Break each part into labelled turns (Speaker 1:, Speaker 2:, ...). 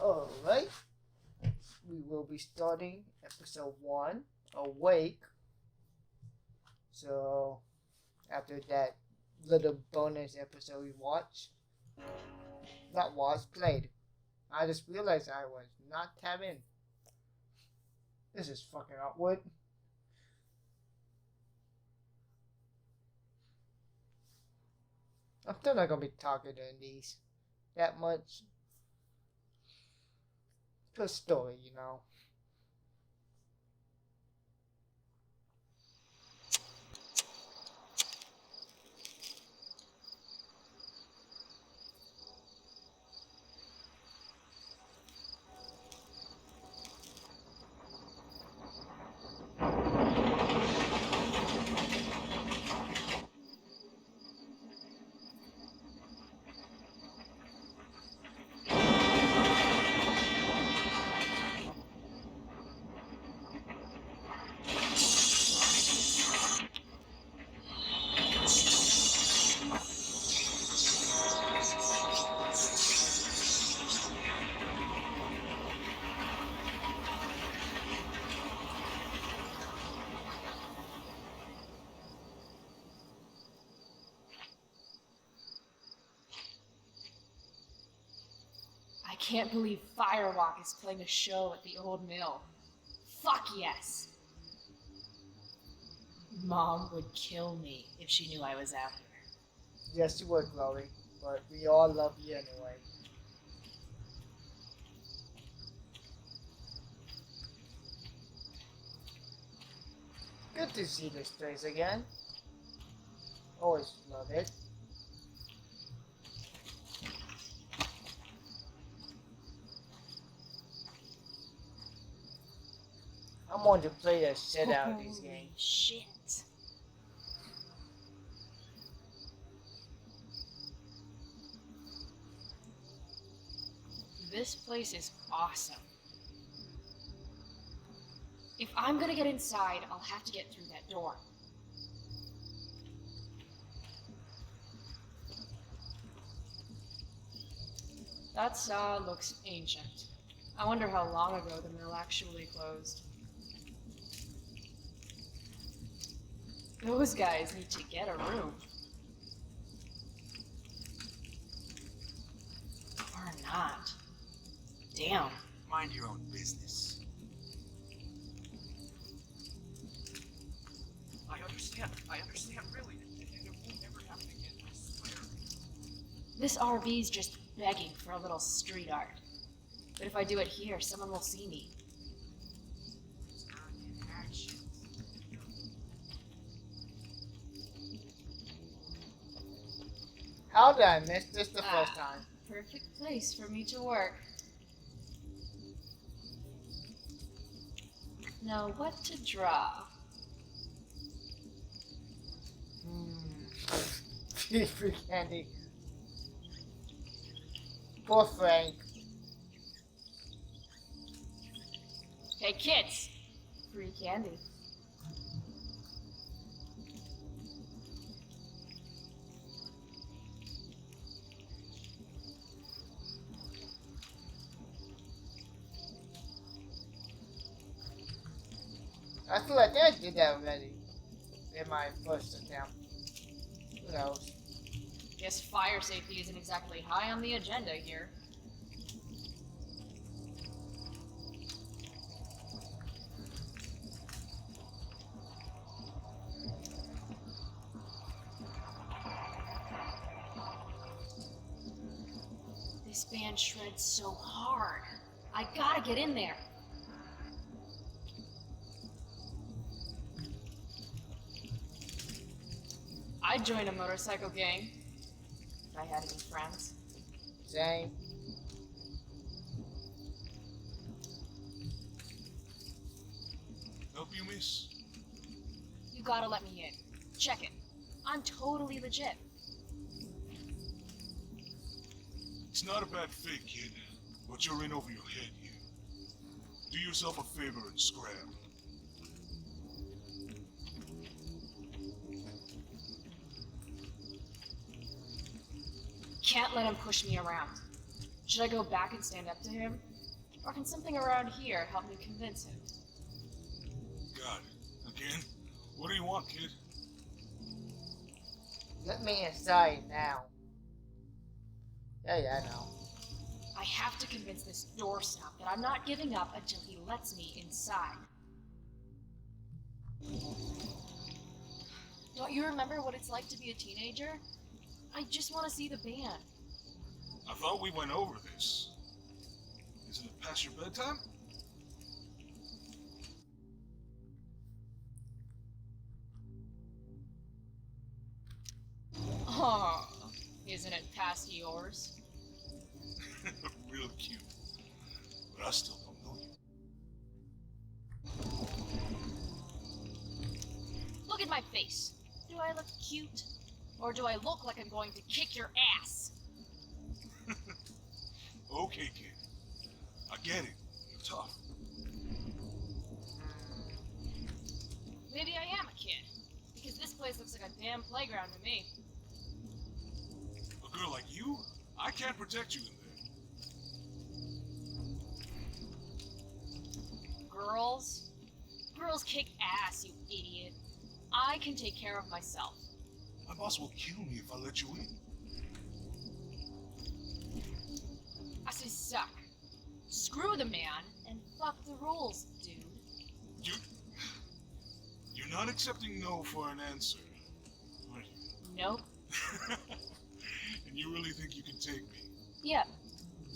Speaker 1: Alright, we will be starting episode 1, Awake. So, after that little bonus episode we watched, not watched, played, I just realized I was not tabbed in. This is fucking awkward. I'm still not gonna be talking in these that much. Good story, you know.
Speaker 2: I can't believe Firewalk is playing a show at the old mill. Fuck yes! Mom would kill me if she knew I was out here.
Speaker 1: Yes, you would, Chloe, but we all love you anyway. Good to see this place again. Always love it. I'm going to play the shit out of these games.
Speaker 2: Shit. This place is awesome. If I'm gonna get inside, I'll have to get through that door. That saw looks ancient. I wonder how long ago the mill actually closed. Those guys need to get a room. Or not. Damn.
Speaker 3: Mind your own business. I understand, really. And it won't ever happen again, I swear.
Speaker 2: This RV's just begging for a little street art. But if I do it here, someone will see me.
Speaker 1: How did I miss this the first time?
Speaker 2: Perfect place for me to work. Now, what to draw?
Speaker 1: Free candy. Poor Frank.
Speaker 2: Hey, kids! Free candy.
Speaker 1: I feel like I did that already in my first attempt. Who knows?
Speaker 2: Guess fire safety isn't exactly high on the agenda here. This band shreds so hard. I gotta get in there. I'd join a motorcycle gang if I had any friends.
Speaker 1: Same.
Speaker 3: Help you, miss?
Speaker 2: You gotta let me in. Check it. I'm totally legit.
Speaker 3: It's not a bad fake, kid. But you're in over your head here. Do yourself a favor and scrap.
Speaker 2: Can't let him push me around. Should I go back and stand up to him? Or can something around here help me convince him?
Speaker 3: Got it. Again? What do you want, kid?
Speaker 1: Let me inside now. Yeah, I know.
Speaker 2: I have to convince this doorstop that I'm not giving up until he lets me inside. Don't you remember what it's like to be a teenager? I just want to see the band.
Speaker 3: I thought we went over this. Isn't it past your bedtime?
Speaker 2: Oh, isn't it past yours?
Speaker 3: Real cute. But I still don't know you.
Speaker 2: Look at my face. Do I look cute? Or do I look like I'm going to kick your ass?
Speaker 3: Okay, kid. I get it. You're tough.
Speaker 2: Maybe I am a kid. Because this place looks like a damn playground to me.
Speaker 3: A girl like you? I can't protect you in there.
Speaker 2: Girls? Girls kick ass, you idiot. I can take care of myself.
Speaker 3: My boss will kill me if I let you in.
Speaker 2: I say suck. Screw the man and fuck the rules, dude.
Speaker 3: You're not accepting no for an answer, are you?
Speaker 2: Nope.
Speaker 3: And you really think you can take me?
Speaker 2: Yeah,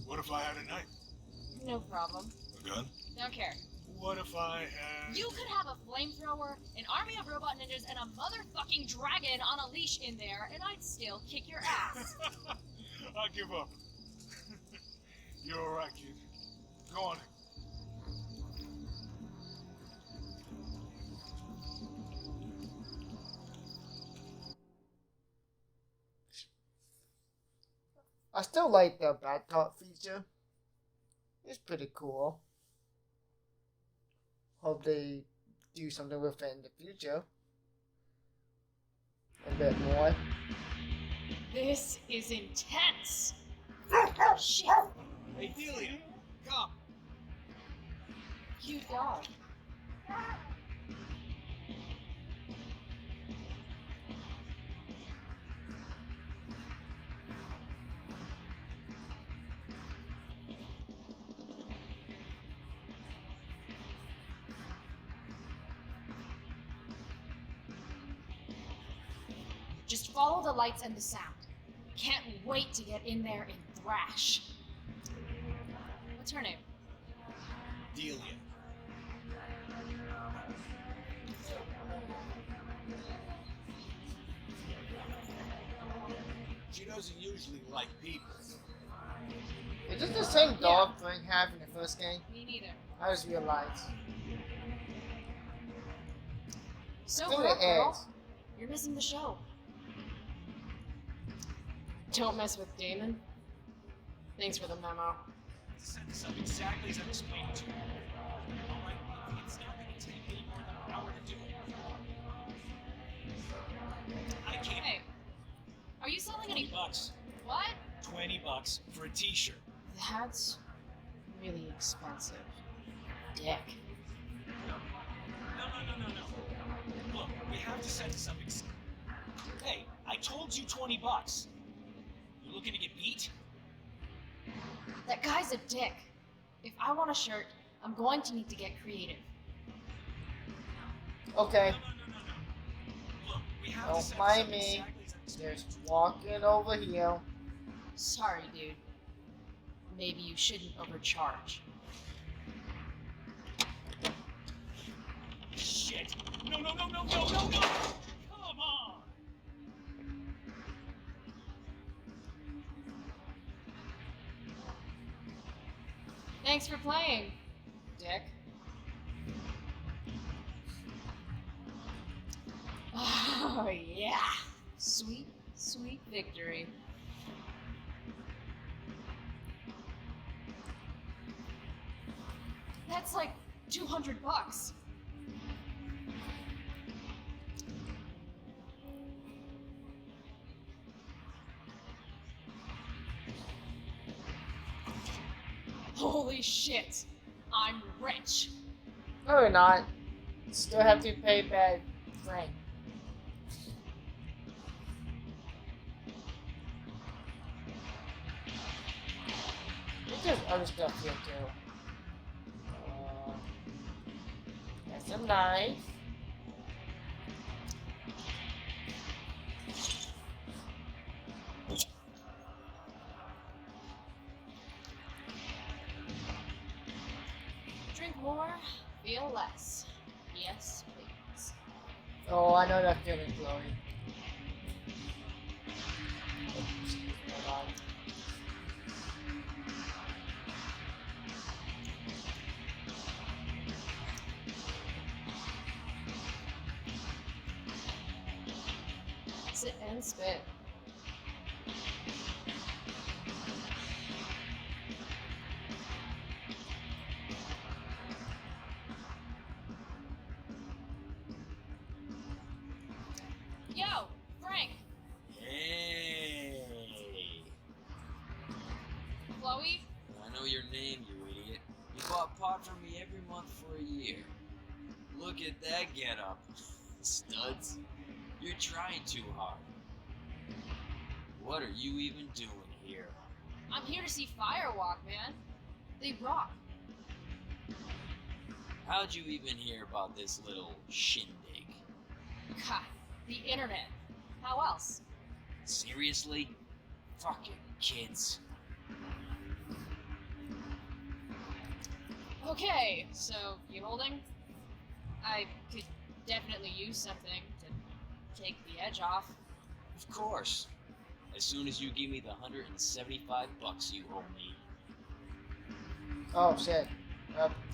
Speaker 3: What if I had a knife?
Speaker 2: no problem.
Speaker 3: A gun?
Speaker 2: Don't care.
Speaker 3: What if I had...
Speaker 2: You could have a flamethrower, an army of robot ninjas, and a motherfucking dragon on a leash in there, and I'd still kick your ass.
Speaker 3: I give up. You're alright, kid. Go on in.
Speaker 1: I still like the bad talk feature. It's pretty cool. Hope they do something with it in the future. A bit more.
Speaker 2: This is intense. Shit.
Speaker 4: Hey, Delia, come.
Speaker 2: Cute dog. Just follow the lights and the sound. Can't wait to get in there and thrash. What's her name?
Speaker 4: Delia. She doesn't usually like people.
Speaker 1: Is this the same dog Frank had in the first game?
Speaker 2: Me neither.
Speaker 1: I just realized.
Speaker 2: So
Speaker 1: Still
Speaker 2: grow up,
Speaker 1: it
Speaker 2: girl.
Speaker 1: is.
Speaker 2: You're missing the show. Don't mess with Damon. Thanks for the memo.
Speaker 4: Set this up exactly as I explained to you. Alright, it's not gonna take any more than an hour to do it. I can't.
Speaker 2: Hey, are you selling any...
Speaker 4: $20.
Speaker 2: What?
Speaker 4: $20 for a t-shirt.
Speaker 2: That's really expensive. Dick.
Speaker 4: No. Look, we have to set this up Hey, I told you $20. You looking to get beat?
Speaker 2: That guy's a dick. If I want a shirt, I'm going to need to get creative.
Speaker 1: Okay,
Speaker 4: No. Look, we have to
Speaker 1: don't
Speaker 4: set
Speaker 1: mind
Speaker 4: this up
Speaker 1: me.
Speaker 4: exactly as I explained
Speaker 1: Just
Speaker 4: to you.
Speaker 1: walking over here.
Speaker 2: Sorry, dude. Maybe you shouldn't overcharge.
Speaker 4: Shit! No! Come on!
Speaker 2: Thanks for playing, dick. Oh, yeah. Sweet, sweet victory. That's like $200. Holy shit! I'm rich.
Speaker 1: No, you're not. Still have to pay back Frank. There's other stuff here too. That's a knife.
Speaker 2: Drink more, feel less. Yes, please.
Speaker 1: Oh, I know that feeling, Chloe. Hold on.
Speaker 2: Sit and spit. Yo, Frank,
Speaker 5: Hey!
Speaker 2: Chloe.
Speaker 5: I know your name, you idiot. You bought pot from me every month for a year. Look at that getup. Studs. You're trying too hard. What are you even doing here?
Speaker 2: I'm here to see Firewalk, man. They rock.
Speaker 5: How'd you even hear about this little shindig?
Speaker 2: God, the internet. How else?
Speaker 5: Seriously? Fucking kids.
Speaker 2: Okay, so you holding? I could definitely use something to take the edge off.
Speaker 5: Of course. As soon as you give me the $175 you owe me.
Speaker 1: Oh shit.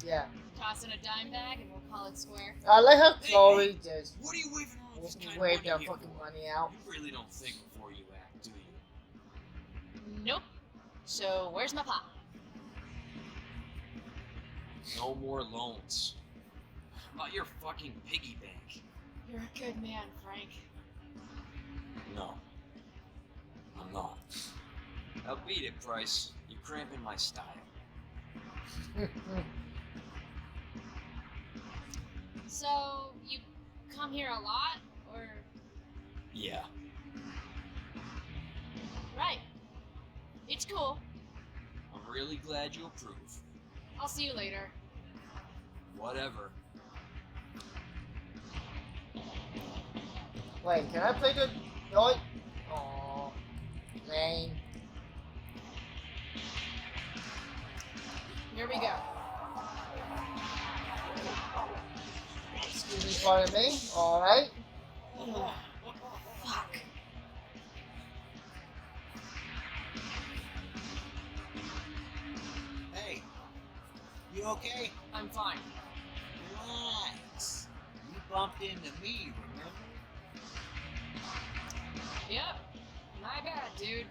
Speaker 1: Yeah.
Speaker 2: Toss in a dime bag and we'll call it square.
Speaker 1: I like how
Speaker 5: Hey,
Speaker 1: Chloe just
Speaker 5: What are you waving all this kind of
Speaker 1: waved
Speaker 5: money
Speaker 1: that
Speaker 5: here
Speaker 1: fucking
Speaker 5: for?
Speaker 1: money out.
Speaker 5: You really don't think before you act, do you?
Speaker 2: Nope. So where's my pop?
Speaker 5: No more loans. About your fucking piggy bank.
Speaker 2: You're a good man, Frank.
Speaker 5: No. I'm not. Now beat it, Price. You're cramping my style.
Speaker 2: So you come here a lot, or
Speaker 5: Yeah.
Speaker 2: right? It's cool.
Speaker 5: I'm really glad you approve.
Speaker 2: I'll see you later.
Speaker 5: Whatever.
Speaker 1: Wait, can I play the joint? Oh, lame.
Speaker 2: Here we go.
Speaker 1: Excuse me, pardon me. Alright.
Speaker 2: Fuck.
Speaker 6: Hey, you okay?
Speaker 2: I'm fine.
Speaker 6: Relax. You bumped into me, remember?
Speaker 2: Yep. My bad, dude.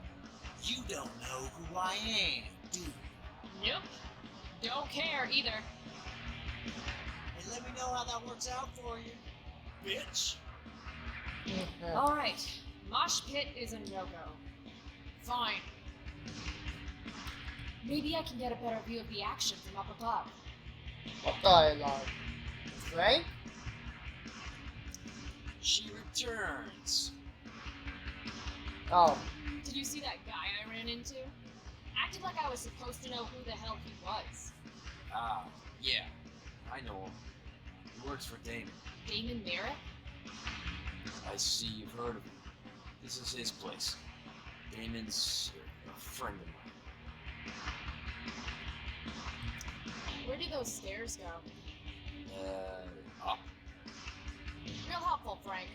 Speaker 6: You don't know who I am, do you?
Speaker 2: Nope. Don't care either.
Speaker 6: And let me know how that works out for you, bitch.
Speaker 2: All right. Mosh pit is a no-go. Fine. Maybe I can get a better view of the action from up above.
Speaker 1: What dialogue? Frank?
Speaker 5: She returns.
Speaker 1: Oh.
Speaker 2: Did you see that guy I ran into? Acted like I was supposed to know who the hell he was.
Speaker 5: Ah, yeah. I know him. He works for Damon.
Speaker 2: Damon Merrick?
Speaker 5: I see you've heard of him. This is his place. Damon's a friend of mine.
Speaker 2: Where do those stairs go?
Speaker 5: Up.
Speaker 2: Real helpful, Frank.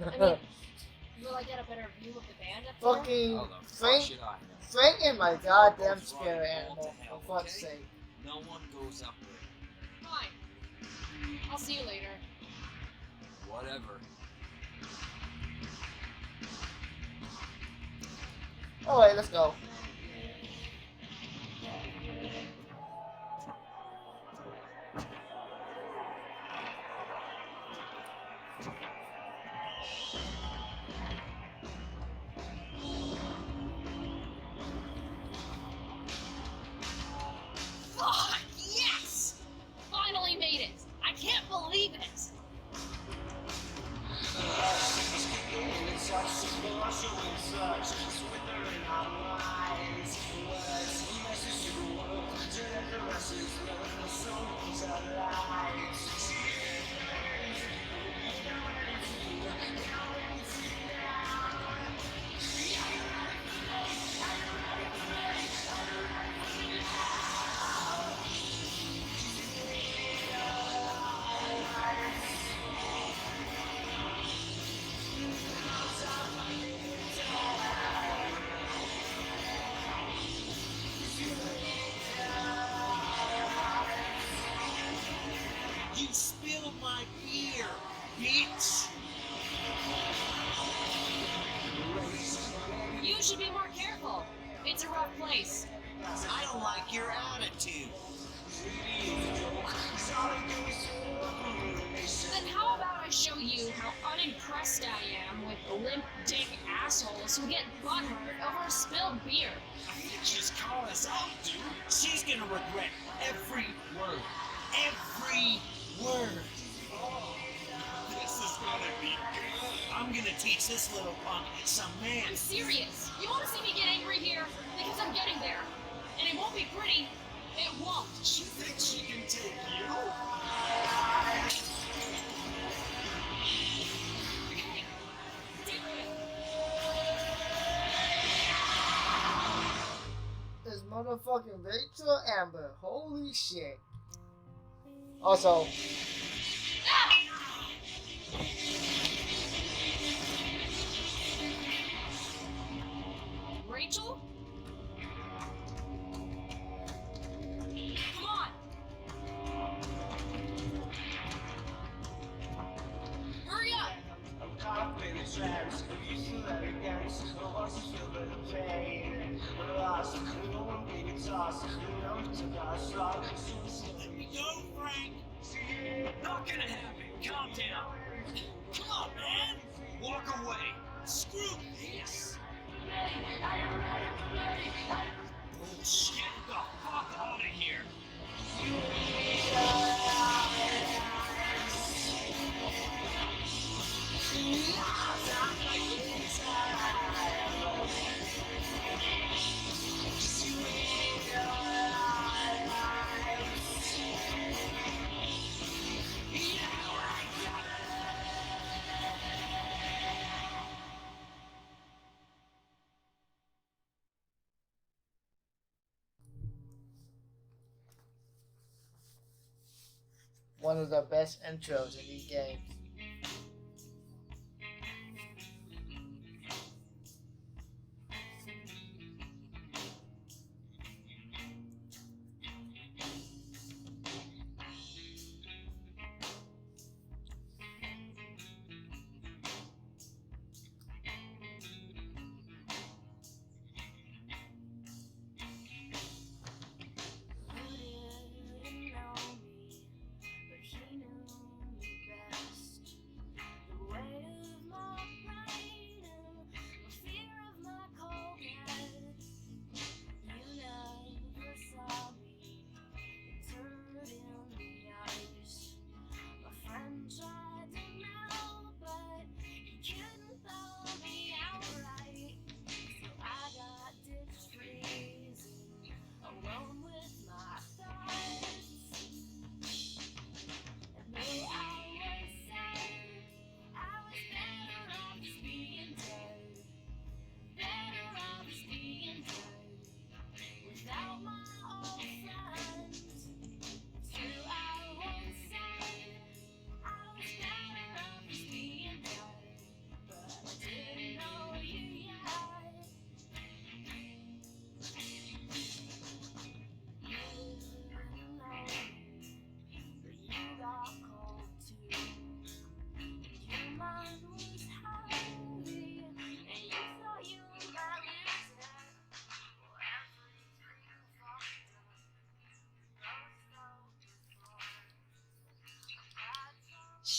Speaker 2: I mean, will I get a better view of the band up there?
Speaker 1: Fucking
Speaker 5: How the fuck
Speaker 1: Frank.
Speaker 5: should I know?
Speaker 1: Frank and my goddamn spirit animal. For fuck's sake.
Speaker 5: No one goes up there.
Speaker 2: Fine. I'll see you later.
Speaker 5: Whatever.
Speaker 1: Alright, let's go.
Speaker 6: You spilled my beer, bitch!
Speaker 2: You should be more careful. It's a rough place.
Speaker 6: I don't like your attitude.
Speaker 2: Then how about I show you how unimpressed I am with limp dick assholes who get butthurt over spilled beer?
Speaker 4: I think she's calling us out, dude.
Speaker 6: She's gonna regret every word. Every word.
Speaker 4: This is gonna be good.
Speaker 6: I'm gonna teach this little punk some
Speaker 2: I'm
Speaker 6: manners.
Speaker 2: serious. You want to see me get angry here? Because I'm getting there. And it won't be pretty. It won't.
Speaker 4: She thinks she can take you?
Speaker 2: Hey, do it.
Speaker 1: This motherfucking Rachel Amber. Holy shit. Also,
Speaker 2: Rachel? Come on. Hurry up.
Speaker 4: Let me go, Frank. Not gonna happen. Calm down. Come on, man. Walk away. Screw this. Bullshit. Get the fuck out of here.
Speaker 1: one of the best intros in these games.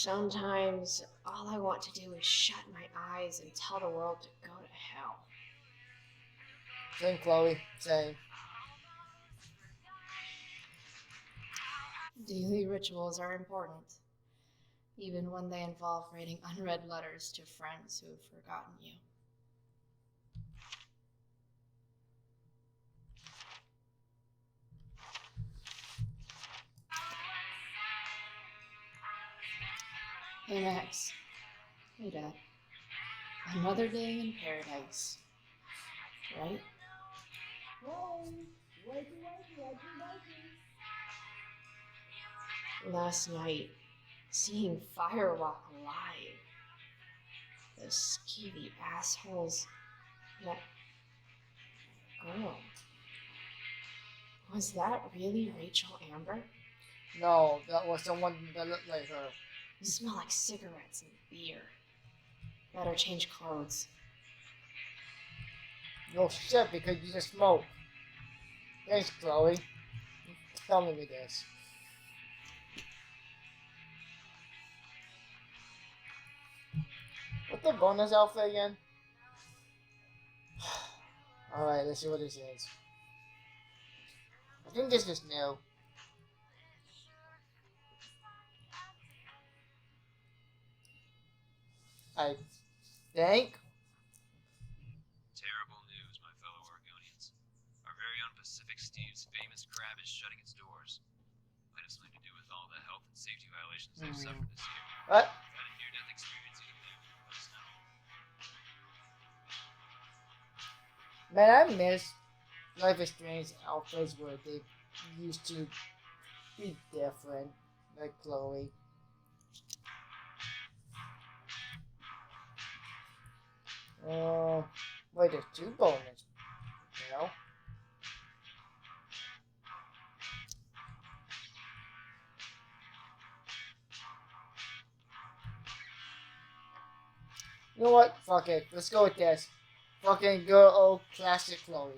Speaker 2: Sometimes all I want to do is shut my eyes and tell the world to go to hell.
Speaker 1: Same, Chloe. Same.
Speaker 2: Daily rituals are important, even when they involve writing unread letters to friends who have forgotten you. Hey Max. Hey Dad. Another day in paradise. Right? Last night, seeing Firewalk live. Those skeevy assholes. That girl. Was that really Rachel Amber?
Speaker 1: No, that was someone that looked like her.
Speaker 2: You smell like cigarettes and beer. Better change clothes.
Speaker 1: No shit, because you just smoke. Thanks, Chloe. Telling me this. What's the bonus outfit again? Alright, let's see what this is. I think this is new. I think.
Speaker 5: Terrible news, my fellow Argonians. Our very own Pacific Steve's famous crab is shutting its doors. Might have something to do with all the health and safety violations they've suffered this year.
Speaker 1: What?
Speaker 5: If you've had a near-death experience either way, let us know.
Speaker 1: Man, I miss Life is Strange outfits where they used to be different, like Chloe. Wait, there's two bonus, you know? You know what? Fuck it. Let's go with this. Fucking good old classic Chloe.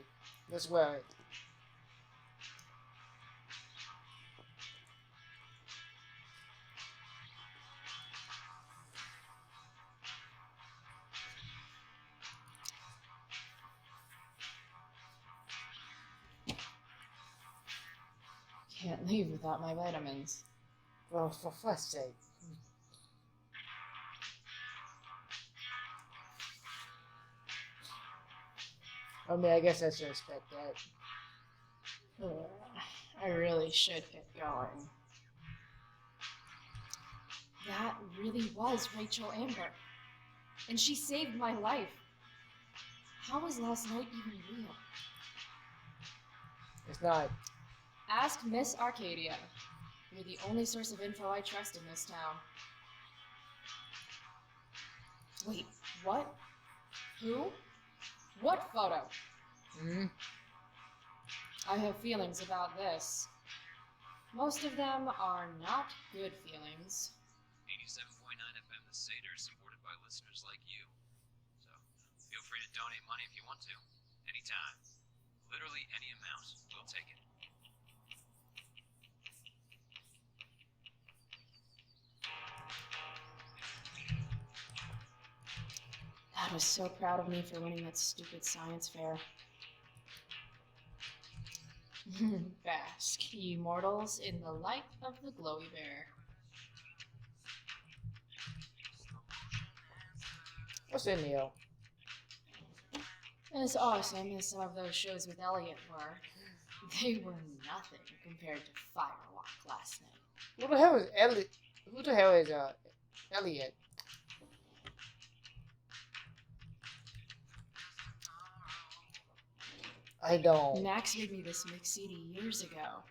Speaker 1: Let's wear it.
Speaker 2: Can't leave without my vitamins.
Speaker 1: Well, for fuck's sake. I mean, I guess I should expect that.
Speaker 2: Ugh, I really should get going. That really was Rachel Amber. And she saved my life. How was last night even real?
Speaker 1: It's not.
Speaker 2: Ask Miss Arcadia. You're the only source of info I trust in this town. Wait, what? Who? What photo?
Speaker 1: Hmm?
Speaker 2: I have feelings about this. Most of them are not good feelings.
Speaker 5: 87.9 FM The Seder is supported by listeners like you. So, feel free to donate money if you want to. Anytime. Literally any amount. We'll take it.
Speaker 2: Dad was so proud of me for winning that stupid science fair. Bask, ye mortals, in the light of the glowy bear.
Speaker 1: What's in Neo?
Speaker 2: As awesome as some of those shows with Elliot were, they were nothing compared to Firewalk last night.
Speaker 1: Who the hell is Elliot? Who the hell is Elliot? I don't.
Speaker 2: Max made me this mix CD years ago.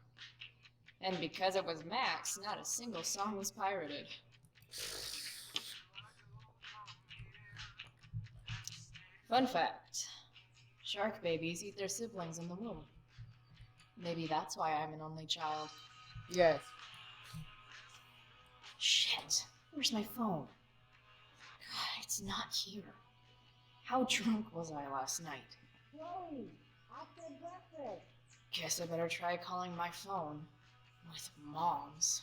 Speaker 2: And because it was Max, not a single song was pirated. Fun fact. Shark babies eat their siblings in the womb. Maybe that's why I'm an only child.
Speaker 1: Yes.
Speaker 2: Shit. Where's my phone? God, it's not here. How drunk was I last night?
Speaker 1: Chloe, after breakfast.
Speaker 2: Guess I better try calling my phone. With Mom's.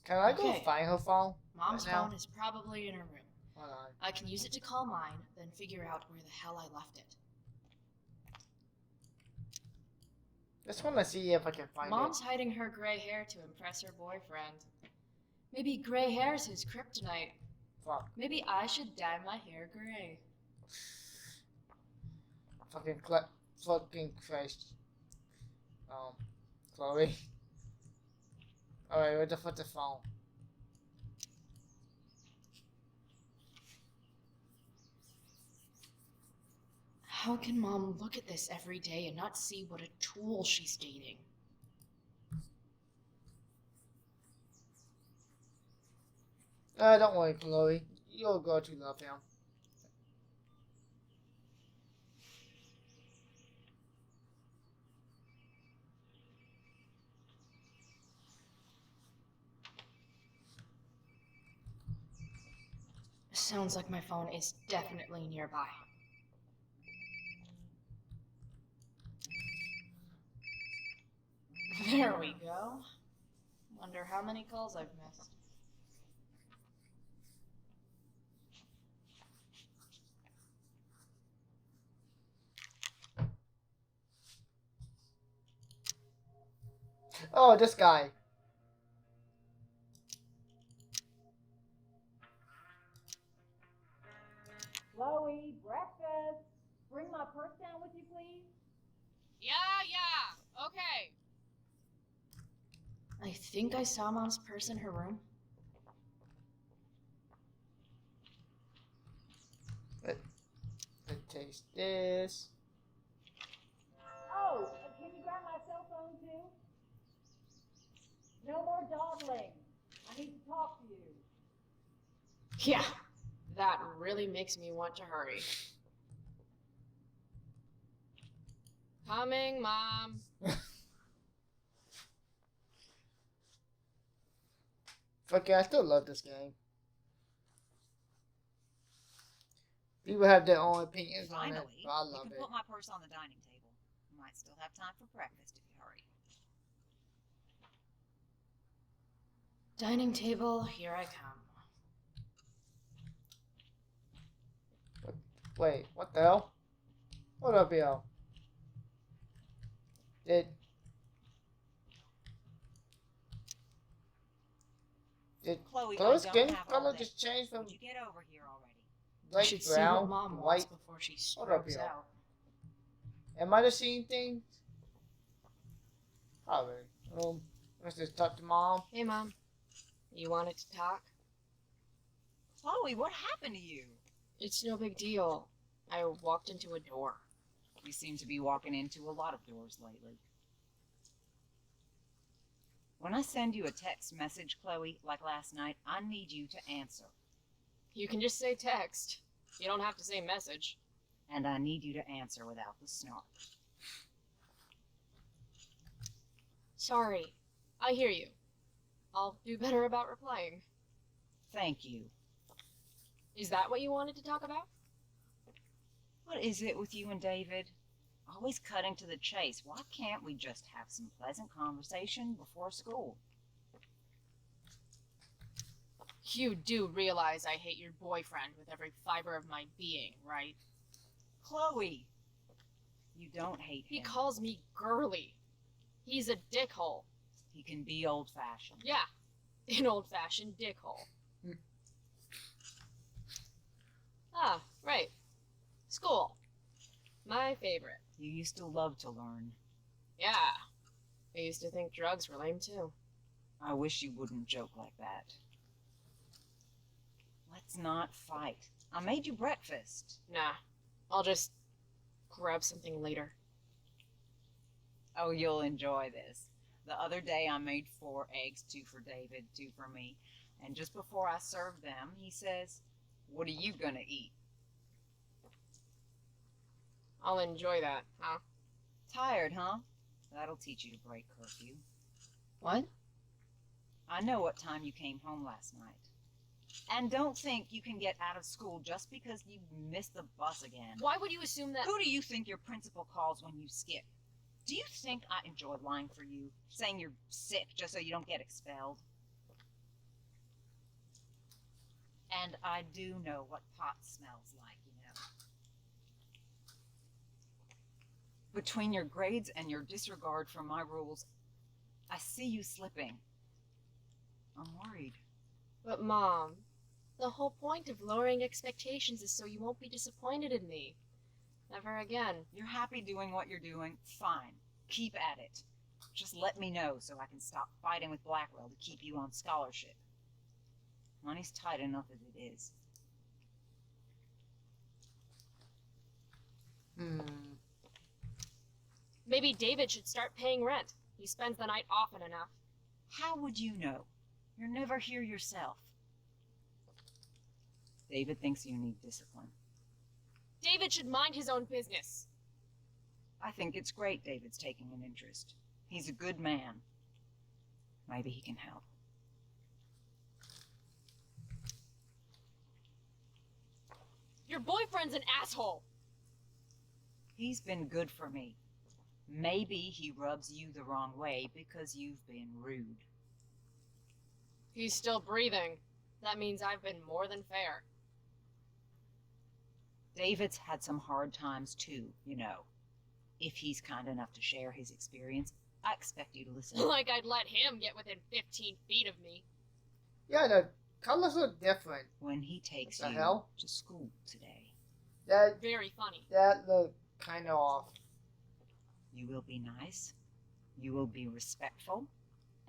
Speaker 1: Can I go
Speaker 2: Okay.
Speaker 1: find her phone?
Speaker 2: Mom's
Speaker 1: Right now?
Speaker 2: phone is probably in her room.
Speaker 1: Hold on.
Speaker 2: I can use it to call mine, then figure out where the hell I left it.
Speaker 1: Just want to see if I can find
Speaker 2: Mom's hiding her gray hair to impress her boyfriend. Maybe gray hair's his kryptonite.
Speaker 1: it. Fuck.
Speaker 2: Maybe I should dye my hair gray.
Speaker 1: Fucking Christ. Chloe. Alright, where the fuck the phone?
Speaker 2: How can Mom look at this every day and not see what a tool she's dating?
Speaker 1: Don't worry, Chloe. You'll go to love him.
Speaker 2: Sounds like my phone is definitely nearby. There we go. Wonder how many calls I've missed.
Speaker 1: Oh, this guy.
Speaker 7: Chloe, breakfast. Bring my purse down with you, please.
Speaker 2: Yeah, okay. I think I saw Mom's purse in her room.
Speaker 1: Let's taste this.
Speaker 7: Oh, and can you grab my cell phone too? No more dawdling. I need to talk to you.
Speaker 2: Yeah, that really makes me want to hurry. Coming, Mom.
Speaker 1: Fuck yeah, I still love this game. People have their own opinions on it,
Speaker 8: Finally,
Speaker 1: but I
Speaker 8: you
Speaker 1: love
Speaker 8: can
Speaker 1: it.
Speaker 8: put my purse on the dining table. Might still have time for breakfast if you hurry.
Speaker 2: Dining table, here I come.
Speaker 1: Wait, what the hell? Hold up, yo. Did
Speaker 8: Chloe,
Speaker 1: Chloe's
Speaker 8: I don't
Speaker 1: skin
Speaker 8: have all
Speaker 1: color
Speaker 8: day.
Speaker 1: just changed from
Speaker 8: Would you get over here already?
Speaker 2: I should
Speaker 1: light
Speaker 2: see
Speaker 1: brown
Speaker 2: what Mom
Speaker 1: to
Speaker 2: wants
Speaker 1: white?
Speaker 2: before she
Speaker 1: Hold up,
Speaker 2: strobes
Speaker 1: yo.
Speaker 2: out.
Speaker 1: Am I just seeing things? Probably. Let's just talk to Mom.
Speaker 2: Hey, Mom. You wanted to talk?
Speaker 8: Chloe, what happened to you?
Speaker 2: It's no big deal. I walked into a door.
Speaker 8: You seem to be walking into a lot of doors lately. When I send you a text message, Chloe, like last night, I need you to answer.
Speaker 2: You can just say text. You don't have to say message.
Speaker 8: And I need you to answer without the snark.
Speaker 2: Sorry. I hear you. I'll do better about replying.
Speaker 8: Thank you.
Speaker 2: Is that what you wanted to talk about?
Speaker 8: What is it with you and David? Always cutting to the chase. Why can't we just have some pleasant conversation before school?
Speaker 2: You do realize I hate your boyfriend with every fiber of my being, right?
Speaker 8: Chloe! You don't hate him.
Speaker 2: He calls me girly. He's a dickhole.
Speaker 8: He can be old-fashioned.
Speaker 2: Yeah, an old-fashioned dickhole. Ah, right. School. My favorite.
Speaker 8: You used to love to learn.
Speaker 2: Yeah. I used to think drugs were lame too.
Speaker 8: I wish you wouldn't joke like that. Let's not fight. I made you breakfast.
Speaker 2: Nah. I'll just grab something later.
Speaker 8: Oh, you'll enjoy this. The other day I made 4 eggs, 2 for David, 2 for me. And just before I served them, he says, "What are you gonna eat?"
Speaker 2: I'll enjoy that, huh?
Speaker 8: Tired, huh? That'll teach you to break curfew.
Speaker 2: What?
Speaker 8: I know what time you came home last night. And don't think you can get out of school just because you missed the bus again.
Speaker 2: Why would you assume that?
Speaker 8: Who do you think your principal calls when you skip? Do you think I enjoy lying for you, saying you're sick just so you don't get expelled? And I do know what pot smells like, you know. Between your grades and your disregard for my rules, I see you slipping. I'm worried.
Speaker 2: But Mom, the whole point of lowering expectations is so you won't be disappointed in me. Never again.
Speaker 8: You're happy doing what you're doing? Fine. Keep at it. Just let me know so I can stop fighting with Blackwell to keep you on scholarship. Money's tight enough as it is.
Speaker 2: Maybe David should start paying rent. He spends the night often enough.
Speaker 8: How would you know? You're never here yourself. David thinks you need discipline.
Speaker 2: David should mind his own business.
Speaker 8: I think it's great David's taking an interest. He's a good man. Maybe he can help.
Speaker 7: Your boyfriend's an asshole.
Speaker 8: He's been good for me. Maybe he rubs you the wrong way because you've been rude.
Speaker 7: He's still breathing. That means I've been more than fair.
Speaker 8: David's had some hard times too, you know. If he's kind enough to share his experience, I expect you to listen.
Speaker 7: Like I'd let him get within 15 feet of me.
Speaker 1: Yeah, the colors look different.
Speaker 8: When he takes
Speaker 1: What the
Speaker 8: you
Speaker 1: hell?
Speaker 8: to school today,
Speaker 1: That
Speaker 7: Very funny.
Speaker 1: looked kind of off.
Speaker 8: you will be nice, you will be respectful,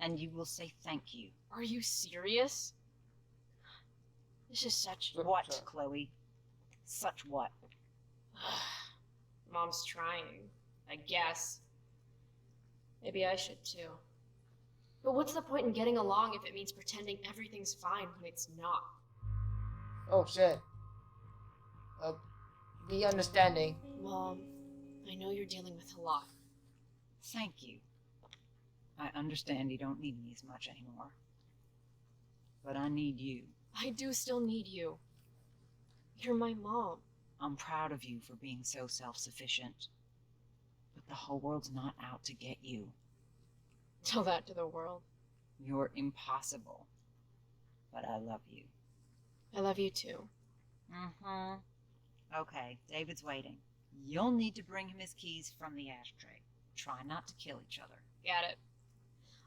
Speaker 8: and you will say thank you.
Speaker 7: Are you serious? This is such...
Speaker 8: What, Chloe? Such what?
Speaker 7: Mom's trying, I guess. Maybe I should too. But what's the point in getting along if it means pretending everything's fine when it's not?
Speaker 1: Oh shit. Be understanding.
Speaker 7: Mom, I know you're dealing with a lot.
Speaker 8: Thank you. I understand you don't need me as much anymore. But I need you.
Speaker 7: I do still need you. You're my mom.
Speaker 8: I'm proud of you for being so self-sufficient. But the whole world's not out to get you.
Speaker 7: Tell that to the world.
Speaker 8: You're impossible. But I love you.
Speaker 7: I love you too.
Speaker 8: Mm-hmm. Okay, David's waiting. You'll need to bring him his keys from the ashtray. Try not to kill each other.
Speaker 7: Got it.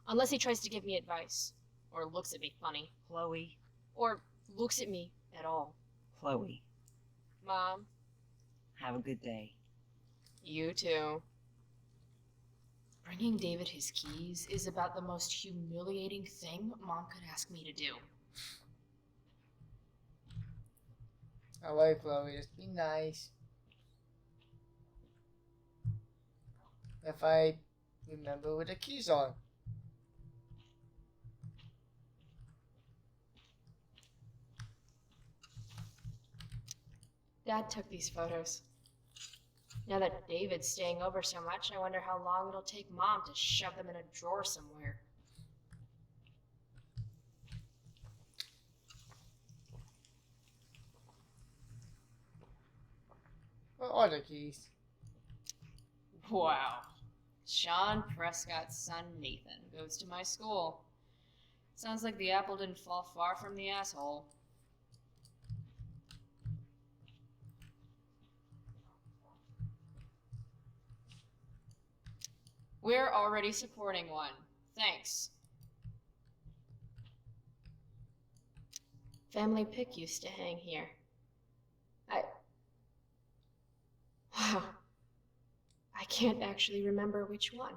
Speaker 7: Unless he tries to give me advice. Or looks at me funny.
Speaker 8: Chloe.
Speaker 7: Or looks at me at all.
Speaker 8: Chloe.
Speaker 7: Mom,
Speaker 8: Have a good day.
Speaker 7: you too. Bringing David his keys is about the most humiliating thing Mom could ask me to do.
Speaker 1: Alright, Chloe, just be nice. If I remember where the keys are.
Speaker 7: Dad took these photos. Now that David's staying over so much, I wonder how long it'll take Mom to shove them in a drawer somewhere.
Speaker 1: Where are the keys?
Speaker 7: Wow. Sean Prescott's son Nathan goes to my school. Sounds like the apple didn't fall far from the asshole. We're already supporting one. Thanks. Family pic used to hang here. Wow. I can't actually remember which one.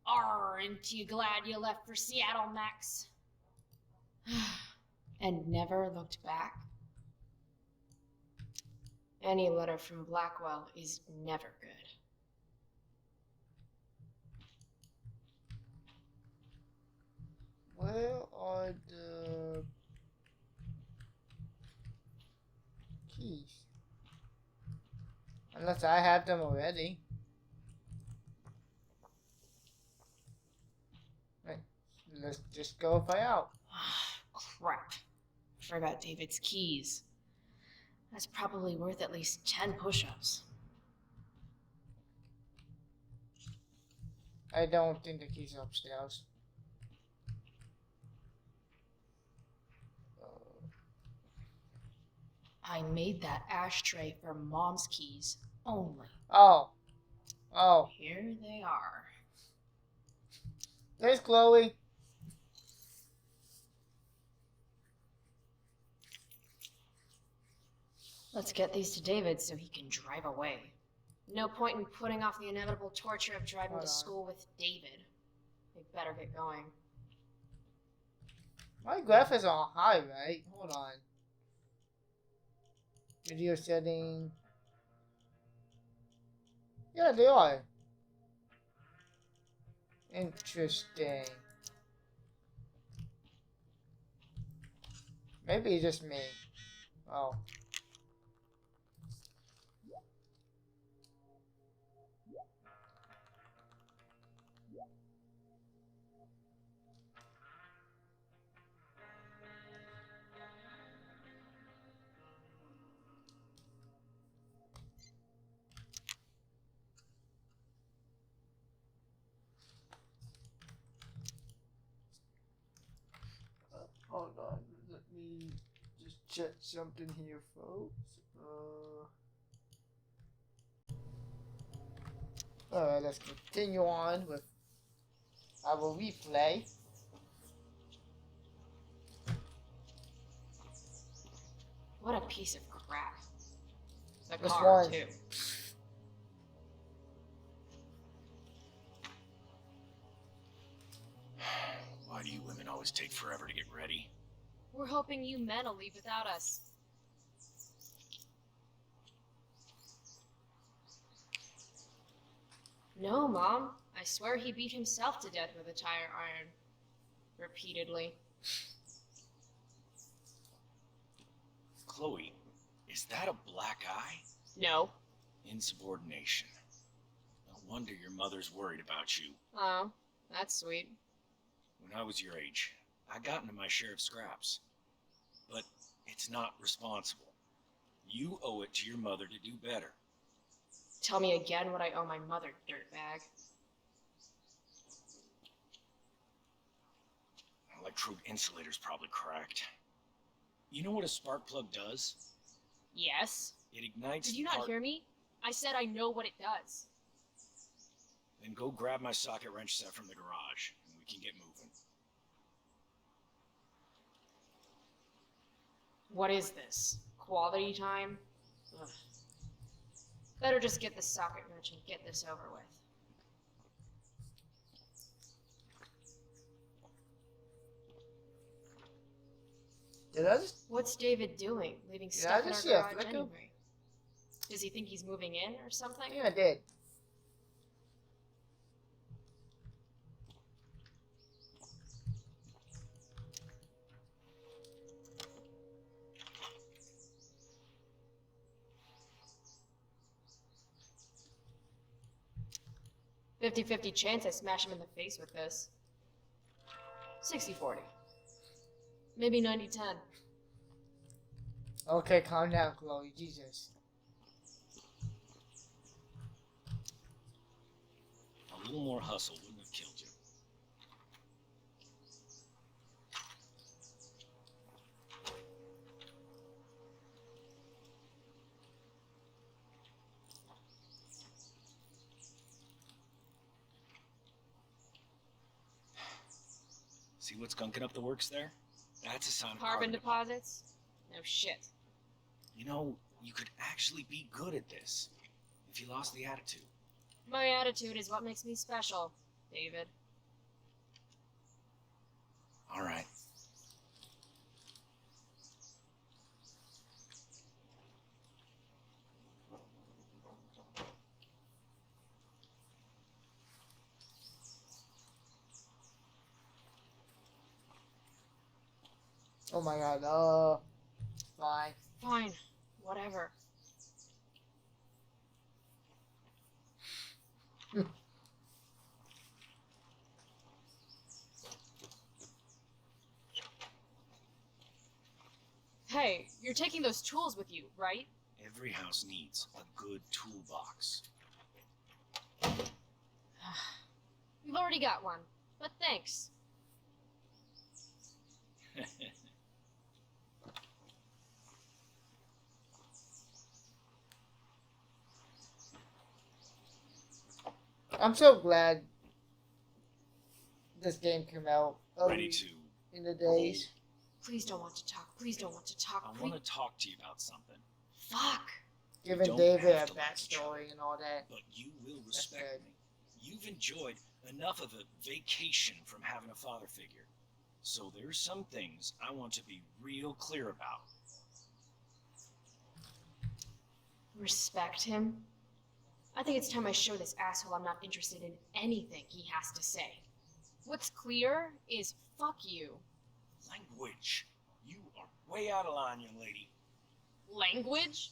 Speaker 7: Aren't you glad you left for Seattle, Max? And never looked back. Any letter from Blackwell is never good.
Speaker 1: Where are the keys? Unless I have them already. Right. Let's just go find out.
Speaker 7: Crap. Forgot David's keys. That's probably worth at least 10 push-ups.
Speaker 1: I don't think the keys are upstairs.
Speaker 7: I made that ashtray for Mom's keys only.
Speaker 1: Oh. Oh.
Speaker 7: Here they are.
Speaker 1: There's Chloe.
Speaker 7: Let's get these to David so he can drive away. No point in putting off the inevitable torture of driving
Speaker 1: Hold
Speaker 7: to
Speaker 1: on.
Speaker 7: school with David. We better get going.
Speaker 1: My graphics are on high, right? Hold on. Video setting. Yeah, they are. Interesting. Maybe it's just me. Oh. me just check something here, folks. Alright, let's continue on with our replay.
Speaker 7: What a piece of crap. The
Speaker 1: This
Speaker 7: car,
Speaker 1: one.
Speaker 7: too.
Speaker 9: Why do you women always take forever to get ready?
Speaker 7: We're hoping you men will leave without us. No, Mom. I swear he beat himself to death with a tire iron. Repeatedly.
Speaker 9: Chloe, is that a black eye?
Speaker 7: No.
Speaker 9: Insubordination. No wonder your mother's worried about you.
Speaker 7: Oh, that's sweet.
Speaker 9: When I was your age, I got into my share of scraps. But it's not responsible. You owe it to your mother to do better.
Speaker 7: Tell me again what I owe my mother, dirtbag.
Speaker 9: Electrode insulator's probably cracked. You know what a spark plug does?
Speaker 7: Yes?
Speaker 9: It ignites
Speaker 7: Did
Speaker 9: the
Speaker 7: you not
Speaker 9: part-
Speaker 7: hear me? I said I know what it does.
Speaker 9: Then go grab my socket wrench set from the garage, and we can get moving.
Speaker 7: What is this? Quality time? Ugh. Better just get the socket wrench and get this over with.
Speaker 1: Did I just...
Speaker 7: What's David doing, leaving
Speaker 1: Did I
Speaker 7: stuff in our
Speaker 1: just see a
Speaker 7: garage
Speaker 1: flicker?
Speaker 7: anyway? Does he think he's moving in or something?
Speaker 1: Yeah, I did.
Speaker 7: "50-50 chance I smash him in the face with this. 60-40. Maybe 90-10.
Speaker 1: Okay, calm down, Chloe. Jesus.
Speaker 9: A little more hustle wouldn't have killed you. See what's gunking up the works there? That's a sign of
Speaker 7: Carbon deposits? No shit.
Speaker 9: You know, you could actually be good at this if you lost the attitude.
Speaker 7: My attitude is what makes me special, David.
Speaker 9: All right.
Speaker 1: Oh my god, fine.
Speaker 7: Fine. Whatever. Hey, you're taking those tools with you, right?
Speaker 9: Every house needs a good toolbox.
Speaker 7: We've already got one, but thanks.
Speaker 1: I'm so glad this game came out
Speaker 9: Ready to...
Speaker 1: in the days.
Speaker 7: Please don't want to talk. Please don't want to talk.
Speaker 9: I want to talk to you about something.
Speaker 7: Fuck.
Speaker 1: Giving
Speaker 9: don't
Speaker 1: David a
Speaker 9: have to like each other.
Speaker 1: backstory and all that.
Speaker 9: But you will
Speaker 1: That's
Speaker 9: respect
Speaker 1: good.
Speaker 9: me. You've enjoyed enough of a vacation from having a father figure. So there's some things I want to be real clear about.
Speaker 7: Respect him? I think it's time I show this asshole I'm not interested in anything he has to say. What's clear is fuck you.
Speaker 9: Language. You are way out of line, young lady.
Speaker 7: Language?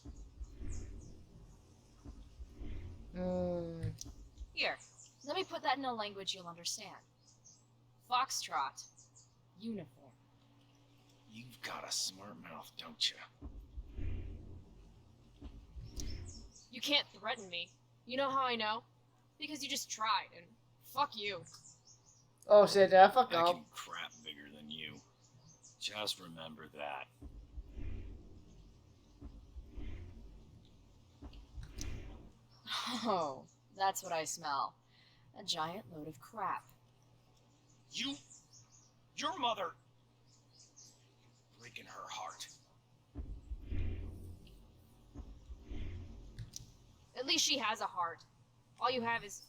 Speaker 7: Here, let me put that in a language you'll understand. Foxtrot. Uniform.
Speaker 9: You've got a smart mouth, don't you?
Speaker 7: You can't threaten me. You know how I know? Because you just tried, and fuck you.
Speaker 1: Oh shit, did I fuck
Speaker 9: I
Speaker 1: up?
Speaker 9: can crap bigger than you. Just remember that.
Speaker 7: Oh, that's what I smell. A giant load of crap.
Speaker 9: Your mother, breaking her heart.
Speaker 7: At least she has a heart. All you have is...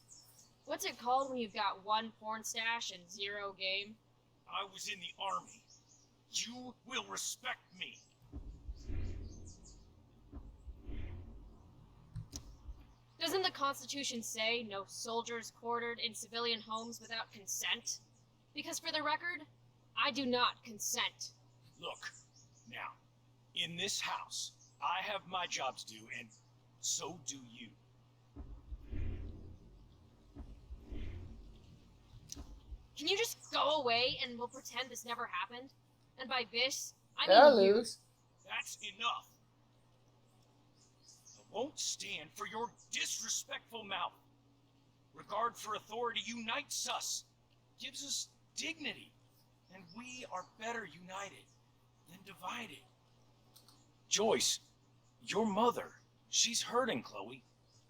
Speaker 7: What's it called when you've got one porn stash and zero game?
Speaker 9: I was in the army. You will respect me.
Speaker 7: Doesn't the Constitution say no soldiers quartered in civilian homes without consent? Because for the record, I do not consent.
Speaker 9: Look, now, in this house, I have my job to do, and so do you.
Speaker 7: Can you just go away and we'll pretend this never happened? And by this, I
Speaker 1: They'll
Speaker 7: mean you.
Speaker 1: lose.
Speaker 9: That's enough. I won't stand for your disrespectful mouth. Regard for authority unites us, gives us dignity, and we are better united than divided. Joyce, your mother, she's hurting, Chloe.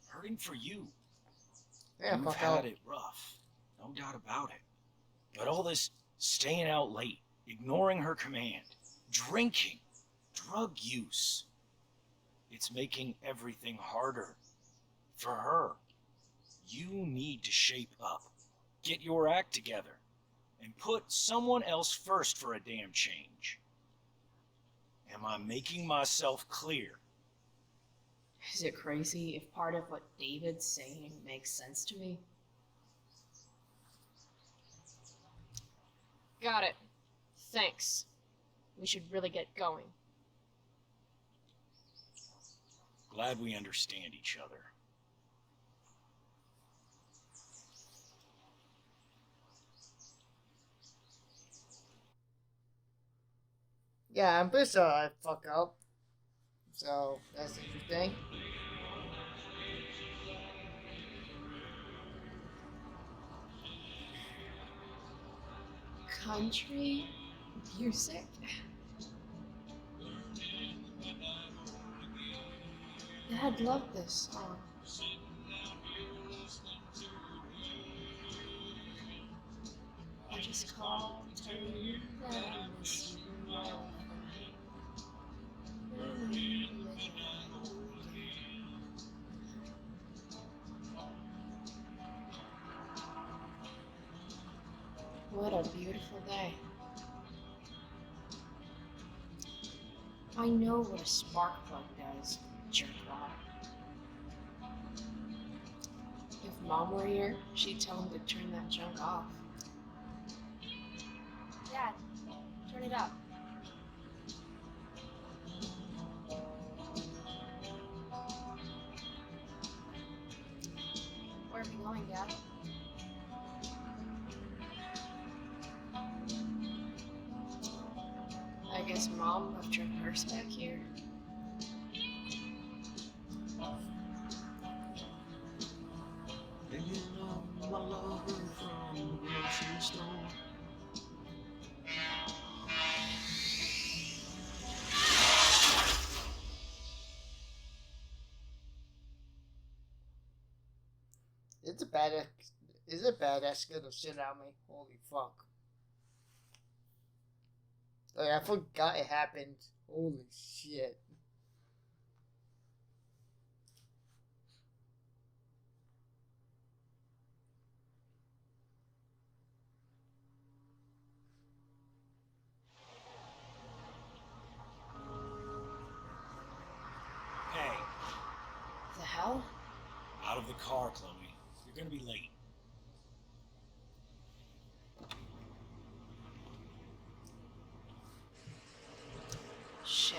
Speaker 9: Hurting for you.
Speaker 1: Yeah,
Speaker 9: You've
Speaker 1: fuck
Speaker 9: had
Speaker 1: out.
Speaker 9: it rough, no doubt about it. But all this staying out late, ignoring her command, drinking, drug use, it's making everything harder for her. You need to shape up, get your act together, and put someone else first for a damn change. Am I making myself clear?
Speaker 7: Is it crazy if part of what David's saying makes sense to me? Got it. Thanks. We should really get going.
Speaker 9: Glad we understand each other.
Speaker 1: Yeah, I'm pretty sure I fuck up. So, that's interesting.
Speaker 7: Country music? Dad loved this song. I just called to tell you that I miss you. What a beautiful day. I know what a spark plug does, jerkwad. If Mom were here, she'd tell him to turn that junk off. Dad, turn it up. Where are we going, Dad? I guess Mom left her purse back here.
Speaker 1: It's a badass. It's a badass scared the shit out of me. Holy fuck. Like, I forgot it happened. Holy shit.
Speaker 9: Hey,
Speaker 7: The hell?
Speaker 9: out of the car, Chloe. You're gonna be late.
Speaker 7: Shit.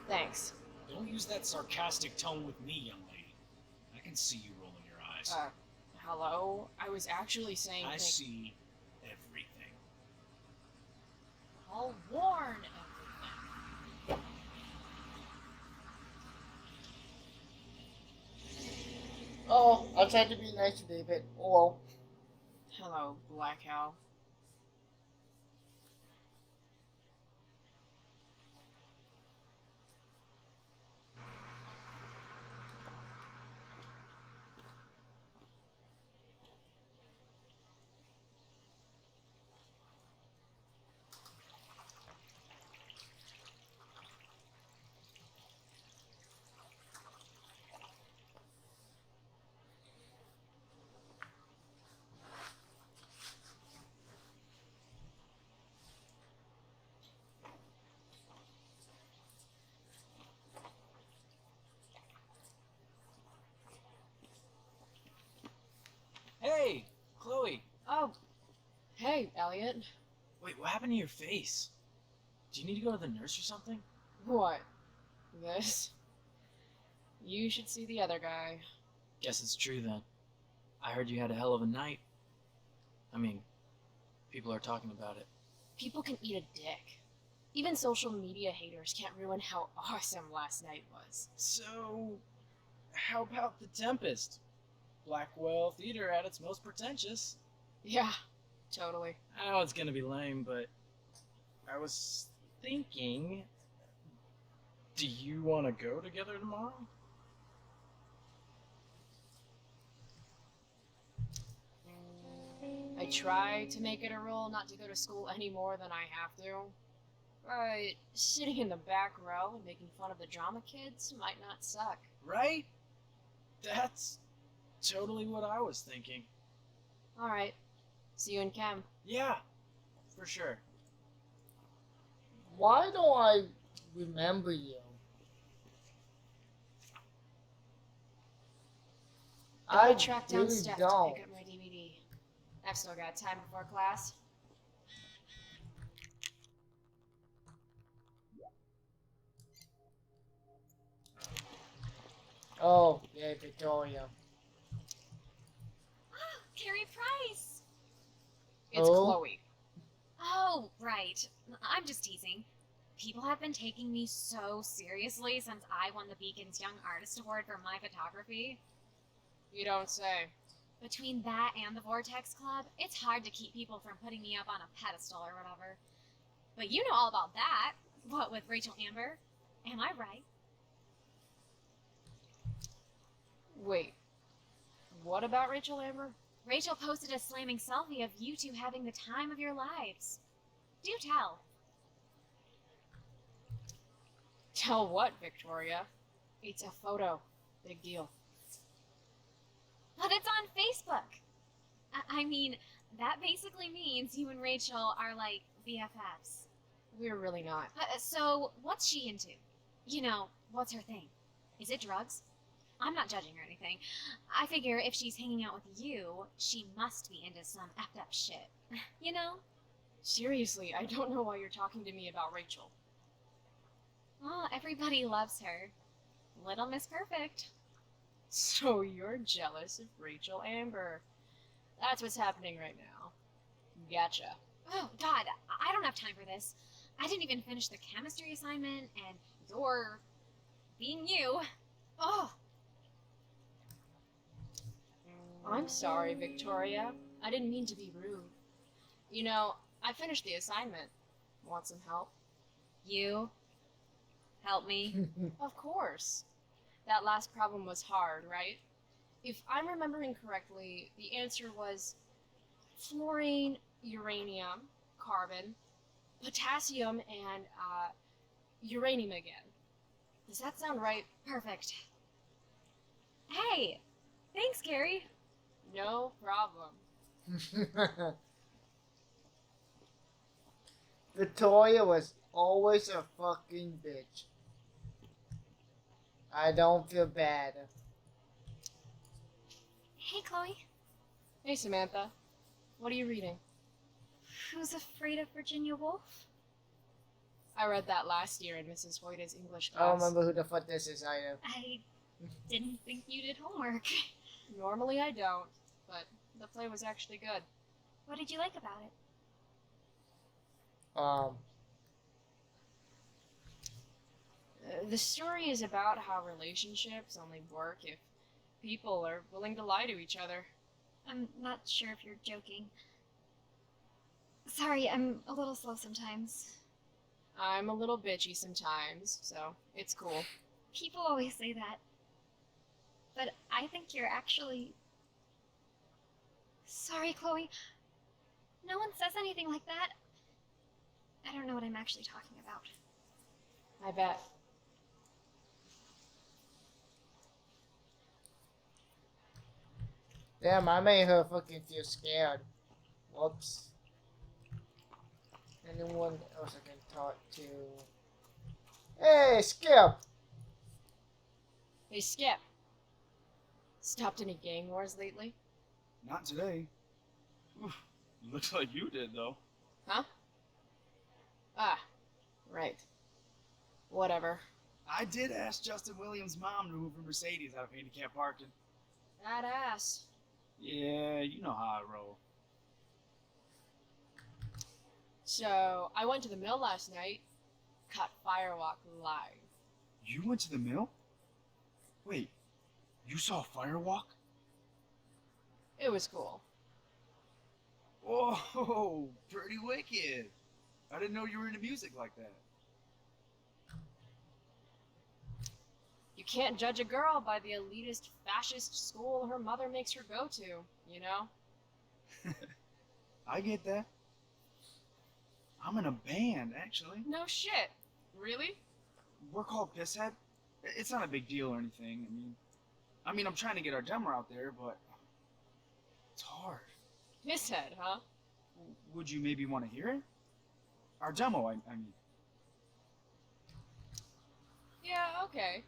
Speaker 7: Thanks.
Speaker 9: Don't use that sarcastic tone with me, young lady. I can see you rolling your eyes.
Speaker 7: Hello? I was actually saying
Speaker 9: I see everything.
Speaker 7: I'll warn everything.
Speaker 1: Oh, I tried to be nice to David. Oh well.
Speaker 7: Hello, Black Owl. quiet.
Speaker 10: Wait, what happened to your face? Do you need to go to the nurse or something?
Speaker 7: What? This? You should see the other guy.
Speaker 10: Guess it's true then. I heard you had a hell of a night. I mean, people are talking about it.
Speaker 7: People can eat a dick. Even social media haters can't ruin how awesome last night was.
Speaker 10: So, how about The Tempest? Blackwell Theater at its most pretentious.
Speaker 7: Yeah, totally.
Speaker 10: I know it's gonna be lame, but I was thinking, do you want to go together tomorrow?
Speaker 7: I try to make it a rule not to go to school any more than I have to. But sitting in the back row and making fun of the drama kids might not suck.
Speaker 10: Right? That's totally what I was thinking.
Speaker 7: Alright, see you in chem.
Speaker 10: Yeah, for sure.
Speaker 1: Why don't I remember you?
Speaker 7: I tracked down
Speaker 1: really
Speaker 7: Steph to
Speaker 1: don't.
Speaker 7: pick up my DVD. I've still got time before class.
Speaker 1: Oh, yeah, Victoria.
Speaker 2: Carrie Price!
Speaker 7: It's
Speaker 1: Oh.
Speaker 7: Chloe.
Speaker 2: Oh, right. I'm just teasing. People have been taking me so seriously since I won the Beacon's Young Artist Award for my photography.
Speaker 7: You don't say.
Speaker 2: Between that and the Vortex Club, it's hard to keep people from putting me up on a pedestal or whatever. But you know all about that. What with Rachel Amber? Am I right?
Speaker 7: Wait, what about Rachel Amber?
Speaker 2: Rachel posted a slamming selfie of you two having the time of your lives. Do tell.
Speaker 7: Tell what, Victoria? It's a photo. Big deal.
Speaker 2: But it's on Facebook. I mean, that basically means you and Rachel are like BFFs.
Speaker 7: We're really not.
Speaker 2: So, what's she into? You know, what's her thing? Is it drugs? I'm not judging or anything. I figure if she's hanging out with you, she must be into some effed up shit. You know?
Speaker 7: Seriously, I don't know why you're talking to me about Rachel.
Speaker 2: Oh, everybody loves her. Little Miss Perfect.
Speaker 7: So you're jealous of Rachel Amber. That's what's happening right now. Gotcha.
Speaker 2: Oh, God, I don't have time for this. I didn't even finish the chemistry assignment, and you're being you. Oh.
Speaker 7: I'm sorry, Victoria. I didn't mean to be rude. You know, I finished the assignment. Want some help?
Speaker 2: You? Help me?
Speaker 7: Of course. That last problem was hard, right? If I'm remembering correctly, the answer was fluorine, uranium, carbon, potassium, and uranium again. Does that sound right?
Speaker 2: Perfect. Hey! Thanks, Carrie.
Speaker 7: No problem.
Speaker 1: Victoria was always a fucking bitch. I don't feel bad.
Speaker 2: Hey, Chloe.
Speaker 7: Hey, Samantha. What are you reading?
Speaker 2: Who's Afraid of Virginia Woolf?
Speaker 7: I read that last year in Mrs. Hoyta's English
Speaker 1: I don't
Speaker 7: class.
Speaker 1: remember who the fuck this is either.
Speaker 2: I didn't think you did homework.
Speaker 7: Normally I don't, but the play was actually good.
Speaker 2: What did you like about it?
Speaker 7: The story is about how relationships only work if people are willing to lie to each other.
Speaker 2: I'm not sure if you're joking. Sorry, I'm a little slow sometimes.
Speaker 7: I'm a little bitchy sometimes, so it's cool.
Speaker 2: People always say that. But I think you're actually... Sorry, Chloe. No one says anything like that. I don't know what I'm actually talking about.
Speaker 7: I bet.
Speaker 1: Damn, I made her fucking feel scared. Whoops. Anyone else I can talk to? Hey, Skip!
Speaker 7: Hey, Skip. Stopped any gang wars lately?
Speaker 9: Not today.
Speaker 3: Looks like you did, though.
Speaker 7: Huh? Ah, right. Whatever.
Speaker 10: I did ask Justin Williams' mom to move her Mercedes out of handicap parking.
Speaker 7: That ass.
Speaker 10: Yeah, you know how I roll.
Speaker 7: So, I went to the mill last night. Caught Firewalk live.
Speaker 10: You went to the mill? Wait, you saw Firewalk?
Speaker 7: It was cool.
Speaker 10: Whoa, pretty wicked. I didn't know you were into music like that.
Speaker 7: You can't judge a girl by the elitist fascist school her mother makes her go to, you know?
Speaker 10: I get that. I'm in a band, actually.
Speaker 7: No shit. Really?
Speaker 10: We're called Pisshead. It's not a big deal or anything. I mean, I'm trying to get our demo out there, but it's hard.
Speaker 7: Pisshead, huh?
Speaker 10: Would you maybe want to hear it? Our demo, I mean.
Speaker 7: Yeah, okay.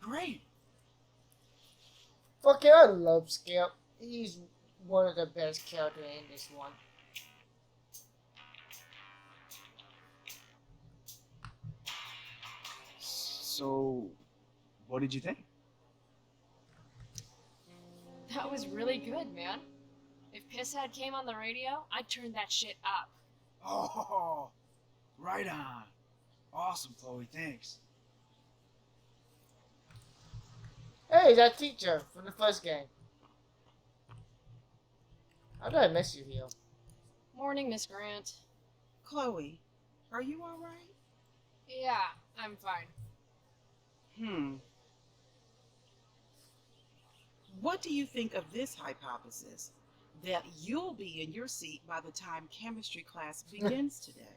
Speaker 10: Great.
Speaker 1: Fuck yeah, I love Skip. He's one of the best characters in this one.
Speaker 10: So, what did you think?
Speaker 7: That was really good, man. If Pisshead came on the radio, I'd turn that shit up.
Speaker 10: Oh, right on. Awesome, Chloe. Thanks.
Speaker 1: Hey, that teacher from the first game. How did I miss you here?
Speaker 7: Morning, Miss Grant.
Speaker 11: Chloe, are you all right?
Speaker 7: Yeah, I'm fine.
Speaker 11: What do you think of this hypothesis? That you'll be in your seat by the time chemistry class begins today.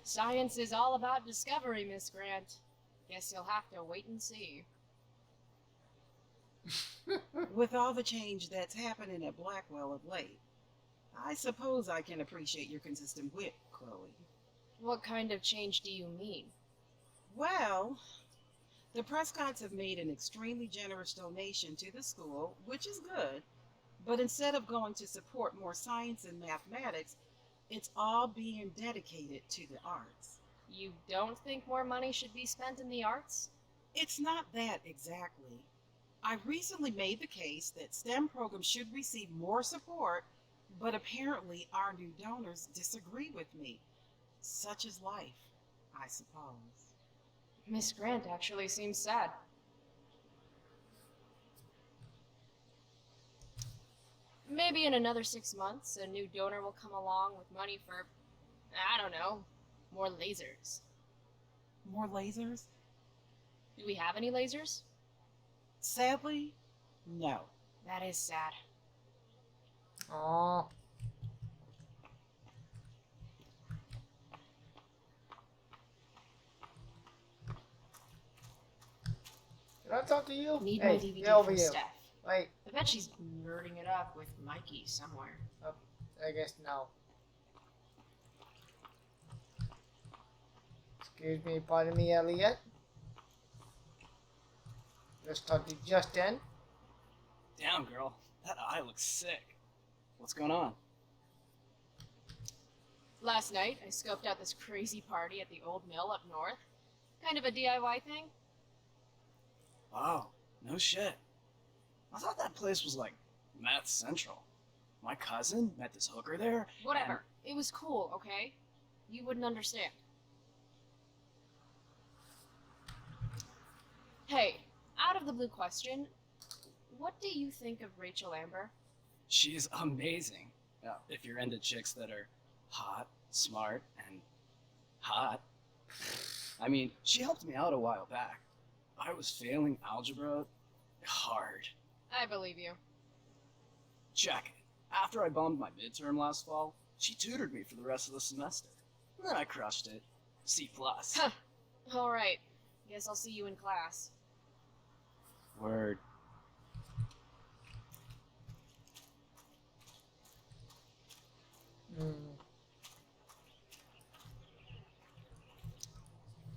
Speaker 7: Science is all about discovery, Miss Grant. Guess you'll have to wait and see.
Speaker 11: With all the change that's happening at Blackwell of late, I suppose I can appreciate your consistent wit, Chloe.
Speaker 7: What kind of change do you mean?
Speaker 11: Well, the Prescotts have made an extremely generous donation to the school, which is good, but instead of going to support more science and mathematics, it's all being dedicated to the arts.
Speaker 7: You don't think more money should be spent in the arts?
Speaker 11: It's not that exactly. I recently made the case that STEM programs should receive more support, but apparently our new donors disagree with me. Such is life, I suppose.
Speaker 7: Miss Grant actually seems sad. Maybe in another 6 months, a new donor will come along with money for, I don't know, more lasers.
Speaker 11: More lasers?
Speaker 7: Do we have any lasers?
Speaker 11: Sadly, no.
Speaker 7: That is sad.
Speaker 1: Aww. Can I talk to you?
Speaker 7: Need
Speaker 1: Hey,
Speaker 7: my DVD
Speaker 1: get over
Speaker 7: from
Speaker 1: here.
Speaker 7: Steph.
Speaker 1: Wait,
Speaker 7: I bet she's nerding it up with Mikey somewhere.
Speaker 1: I guess no. Excuse me, pardon me, Elliot. Let's talk to Justin.
Speaker 12: Damn, girl. That eye looks sick. What's going on?
Speaker 7: Last night, I scoped out this crazy party at the old mill up north. Kind of a DIY thing.
Speaker 12: Wow, no shit. I thought that place was like Math Central. My cousin met this hooker there.
Speaker 7: Whatever. It was cool, okay? You wouldn't understand. Hey, out of the blue question, what do you think of Rachel Amber?
Speaker 12: She's amazing. If you're into chicks that are hot, smart, and hot. I mean, she helped me out a while back. I was failing algebra hard.
Speaker 7: I believe you.
Speaker 12: Check it. After I bombed my midterm last fall, she tutored me for the rest of the semester. And then I crushed it. C+.
Speaker 7: Huh. Alright. Guess I'll see you in class.
Speaker 12: Word.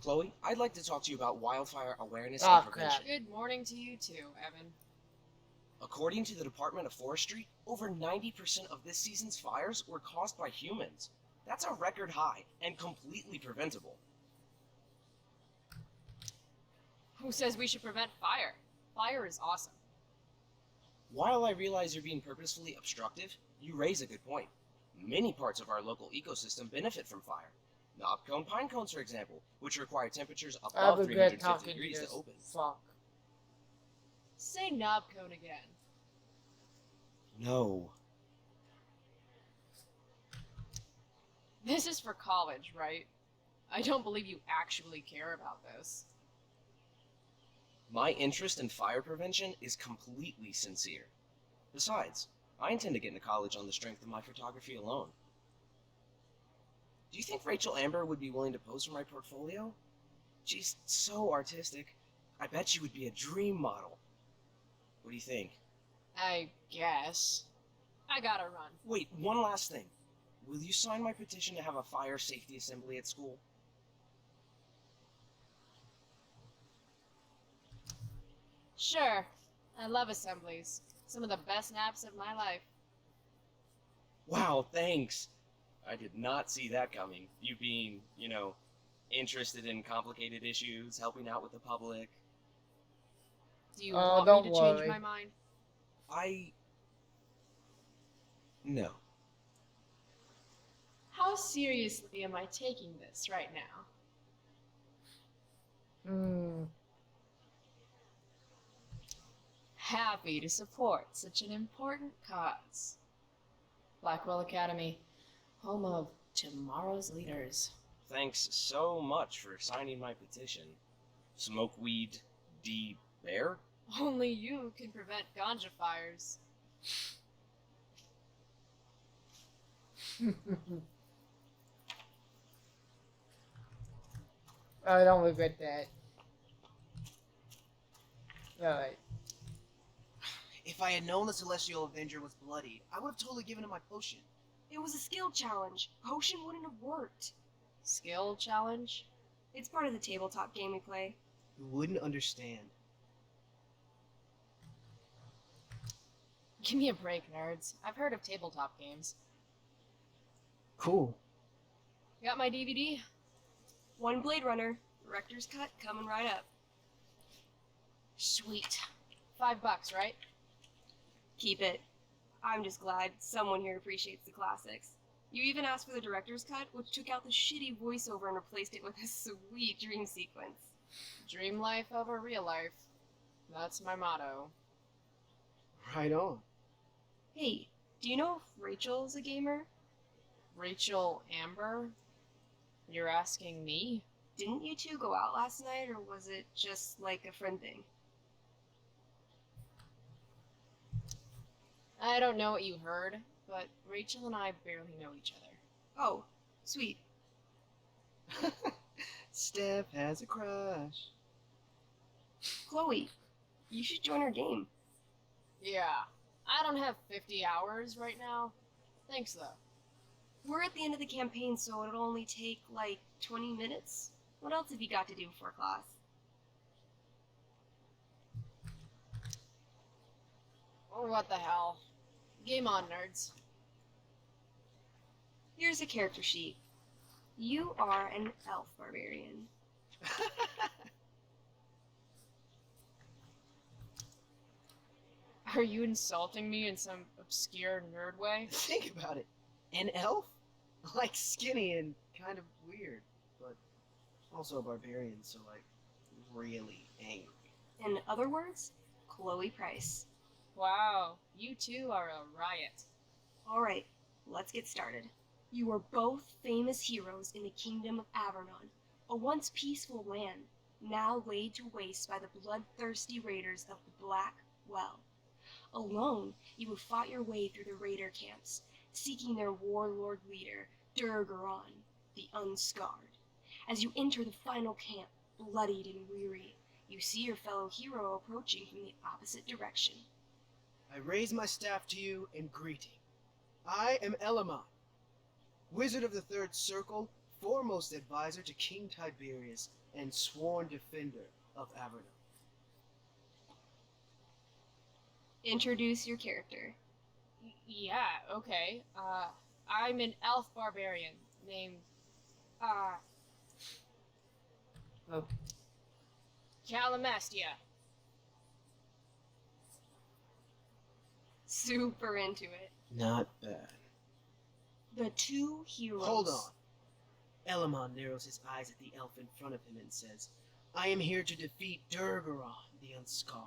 Speaker 13: Chloe, I'd like to talk to you about wildfire awareness
Speaker 1: Ah,
Speaker 13: and prevention.
Speaker 7: Good morning to you too, Evan.
Speaker 13: According to the Department of Forestry, over 90% of this season's fires were caused by humans. That's a record high and completely preventable.
Speaker 7: Who says we should prevent fire? Fire is awesome.
Speaker 13: While I realize you're being purposefully obstructive, you raise a good point. Many parts of our local ecosystem benefit from fire. Knobcone pine cones, for example, which require temperatures
Speaker 1: I
Speaker 13: above
Speaker 1: regret
Speaker 13: 350
Speaker 1: talking to
Speaker 13: degrees
Speaker 1: this
Speaker 13: to open.
Speaker 1: fuck.
Speaker 7: Say knob cone again.
Speaker 13: No.
Speaker 7: This is for college, right? I don't believe you actually care about this.
Speaker 13: My interest in fire prevention is completely sincere. Besides, I intend to get into college on the strength of my photography alone. Do you think Rachel Amber would be willing to pose for my portfolio? She's so artistic. I bet she would be a dream model. What do you think?
Speaker 7: I guess. I gotta run.
Speaker 13: Wait, one last thing. Will you sign my petition to have a fire safety assembly at school?
Speaker 7: Sure. I love assemblies. Some of the best naps of my life.
Speaker 13: Wow, thanks. I did not see that coming. You being, interested in complicated issues, helping out with the public.
Speaker 7: Do you want me to change my mind?
Speaker 13: No.
Speaker 7: How seriously am I taking this right now? Happy to support such an important cause. Blackwell Academy, home of tomorrow's leaders.
Speaker 13: Thanks so much for signing my petition. Smokeweed D. Bear?
Speaker 7: Only you can prevent ganja fires.
Speaker 1: I don't regret that. Alright.
Speaker 6: If I had known the Celestial Avenger was bloodied, I would have totally given him my potion.
Speaker 14: It was a skill challenge. Potion wouldn't have worked.
Speaker 7: Skill challenge?
Speaker 14: It's part of the tabletop game we play.
Speaker 6: You wouldn't understand.
Speaker 7: Give me a break, nerds. I've heard of tabletop games.
Speaker 6: Cool.
Speaker 7: Got my DVD?
Speaker 14: One Blade Runner, director's cut coming right up.
Speaker 7: Sweet. $5, right?
Speaker 14: Keep it. I'm just glad someone here appreciates the classics. You even asked for the director's cut, which took out the shitty voiceover and replaced it with a sweet dream sequence.
Speaker 7: Dream life over real life. That's my motto.
Speaker 6: Right on.
Speaker 14: Hey, do you know if Rachel's a gamer?
Speaker 7: Rachel Amber? You're asking me?
Speaker 14: Didn't you two go out last night, or was it just like a friend thing?
Speaker 7: I don't know what you heard, but Rachel and I barely know each other.
Speaker 14: Oh, sweet.
Speaker 6: Steph has a crush.
Speaker 14: Chloe, you should join our game.
Speaker 7: Yeah, I don't have 50 hours right now. Thanks, though.
Speaker 14: We're at the end of the campaign, so it'll only take, 20 minutes. What else have you got to do before class?
Speaker 7: Or what the hell. Game on, nerds.
Speaker 14: Here's a character sheet. You are an elf barbarian.
Speaker 7: Are you insulting me in some obscure nerd way?
Speaker 6: Think about it. An elf? Like skinny and kind of weird, but also a barbarian, so really angry.
Speaker 14: In other words, Chloe Price.
Speaker 7: Wow, you two are a riot.
Speaker 14: Alright, let's get started. You are both famous heroes in the kingdom of Avernon, a once peaceful land, now laid to waste by the bloodthirsty raiders of the Black Well. Alone, you have fought your way through the raider camps, seeking their warlord leader, Durgaron, the Unscarred. As you enter the final camp, bloodied and weary, you see your fellow hero approaching from the opposite direction.
Speaker 6: I raise my staff to you in greeting. I am Elamon, Wizard of the Third Circle, foremost advisor to King Tiberius, and sworn defender of Avernon.
Speaker 14: Introduce your character.
Speaker 7: Yeah, okay. I'm an elf barbarian named,
Speaker 1: Oh,
Speaker 7: Calamastia.
Speaker 14: Super into it.
Speaker 6: Not bad.
Speaker 14: The two heroes.
Speaker 6: Hold on. Elamon narrows his eyes at the elf in front of him and says, I am here to defeat Durgaron, the Unscarred.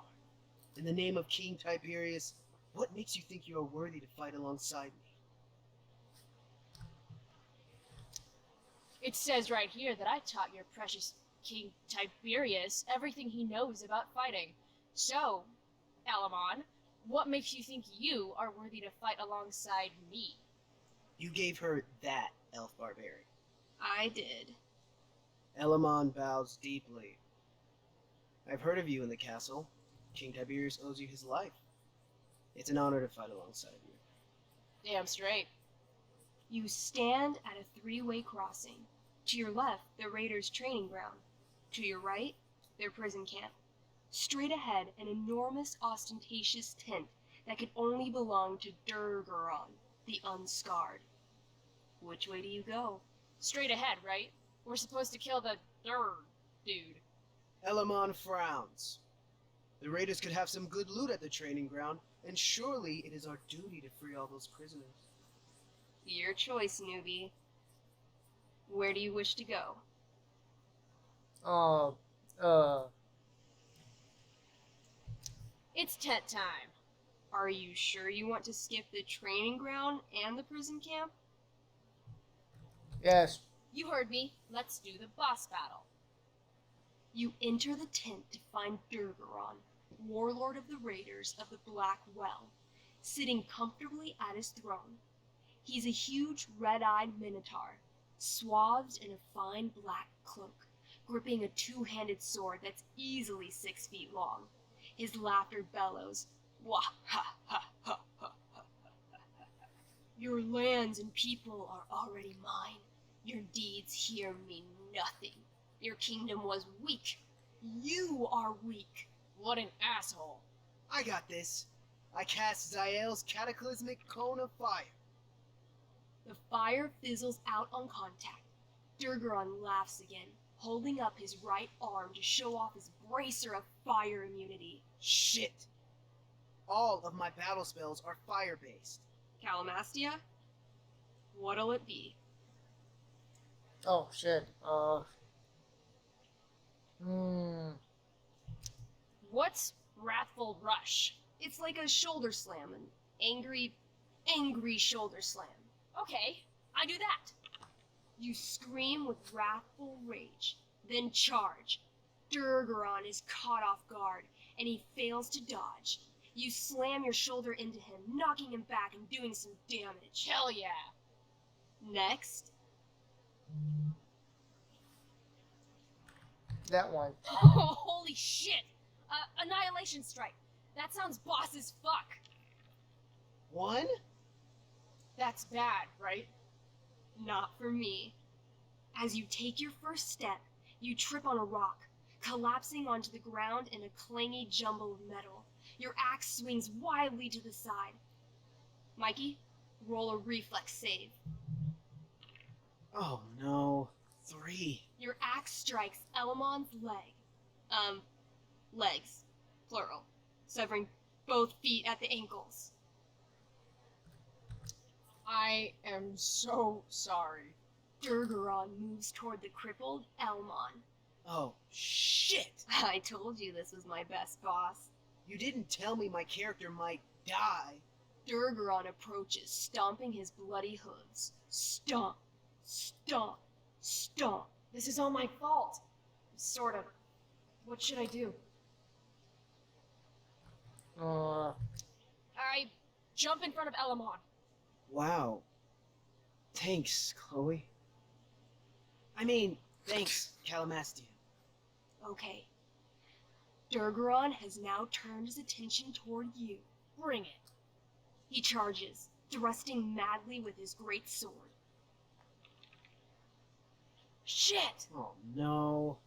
Speaker 6: In the name of King Tiberius, what makes you think you are worthy to fight alongside me?
Speaker 7: It says right here that I taught your precious King Tiberius everything he knows about fighting. So, Elamon, what makes you think you are worthy to fight alongside me?
Speaker 6: You gave her that, elf barbarian.
Speaker 14: I did.
Speaker 6: Elamon bows deeply. I've heard of you in the castle. King Tiberius owes you his life. It's an honor to fight alongside you.
Speaker 7: Damn straight.
Speaker 14: You stand at a three-way crossing. To your left, the raiders' training ground. To your right, their prison camp. Straight ahead, an enormous, ostentatious tent that could only belong to Durgaron, the Unscarred. Which way do you go?
Speaker 7: Straight ahead, right? We're supposed to kill the dude.
Speaker 6: Elamon frowns. The raiders could have some good loot at the training ground, and surely it is our duty to free all those prisoners.
Speaker 14: Your choice, newbie. Where do you wish to go?
Speaker 7: It's tent time.
Speaker 14: Are you sure you want to skip the training ground and the prison camp?
Speaker 1: yes.
Speaker 7: You heard me. Let's do the boss battle.
Speaker 14: You enter the tent to find Durgaron, warlord of the raiders of the Black Well, sitting comfortably at his throne. He's a huge red-eyed minotaur, swathed in a fine black cloak, gripping a two-handed sword that's easily 6 feet long. His laughter bellows, wah ha ha ha ha ha ha. Your lands and people are already mine. Your deeds here mean nothing. Your kingdom was weak. You are weak.
Speaker 7: What an asshole.
Speaker 6: I got this. I cast Zael's cataclysmic cone of fire.
Speaker 14: The fire fizzles out on contact. Durgaron laughs again, holding up his right arm to show off his bracer of fire immunity.
Speaker 6: Shit! All of my battle spells are fire-based.
Speaker 14: Calamastia? What'll it be?
Speaker 1: Oh, shit.
Speaker 7: What's Wrathful Rush?
Speaker 14: It's like a shoulder slam, an angry shoulder slam.
Speaker 7: Okay, I do that.
Speaker 14: You scream with wrathful rage, then charge. Durgaron is caught off guard, and he fails to dodge. You slam your shoulder into him, knocking him back and doing some damage.
Speaker 7: Hell yeah.
Speaker 14: Next,
Speaker 1: That one.
Speaker 7: Oh, holy shit! Annihilation Strike. That sounds boss as fuck.
Speaker 6: One?
Speaker 7: That's bad, right?
Speaker 14: not for me. As you take your first step, you trip on a rock, collapsing onto the ground in a clangy jumble of metal. Your axe swings wildly to the side. Mikey, roll a reflex save.
Speaker 6: Oh no. 3.
Speaker 14: Your axe strikes Elamon's leg. Legs. Plural. Severing both feet at the ankles.
Speaker 7: I am so sorry.
Speaker 14: Durgaron moves toward the crippled Elmon.
Speaker 6: Oh, shit!
Speaker 14: I told you this was my best boss.
Speaker 6: You didn't tell me my character might die.
Speaker 14: Durgaron approaches, stomping his bloody hooves. Stomp, stomp, stomp.
Speaker 7: This is all my fault. Sort of. What should I do? I jump in front of Elamon.
Speaker 6: Wow. Thanks, Chloe. Thanks, Calamastia.
Speaker 14: Okay. Durgaron has now turned his attention toward you.
Speaker 7: Bring it.
Speaker 14: He charges, thrusting madly with his great sword.
Speaker 7: Shit!
Speaker 6: Oh no.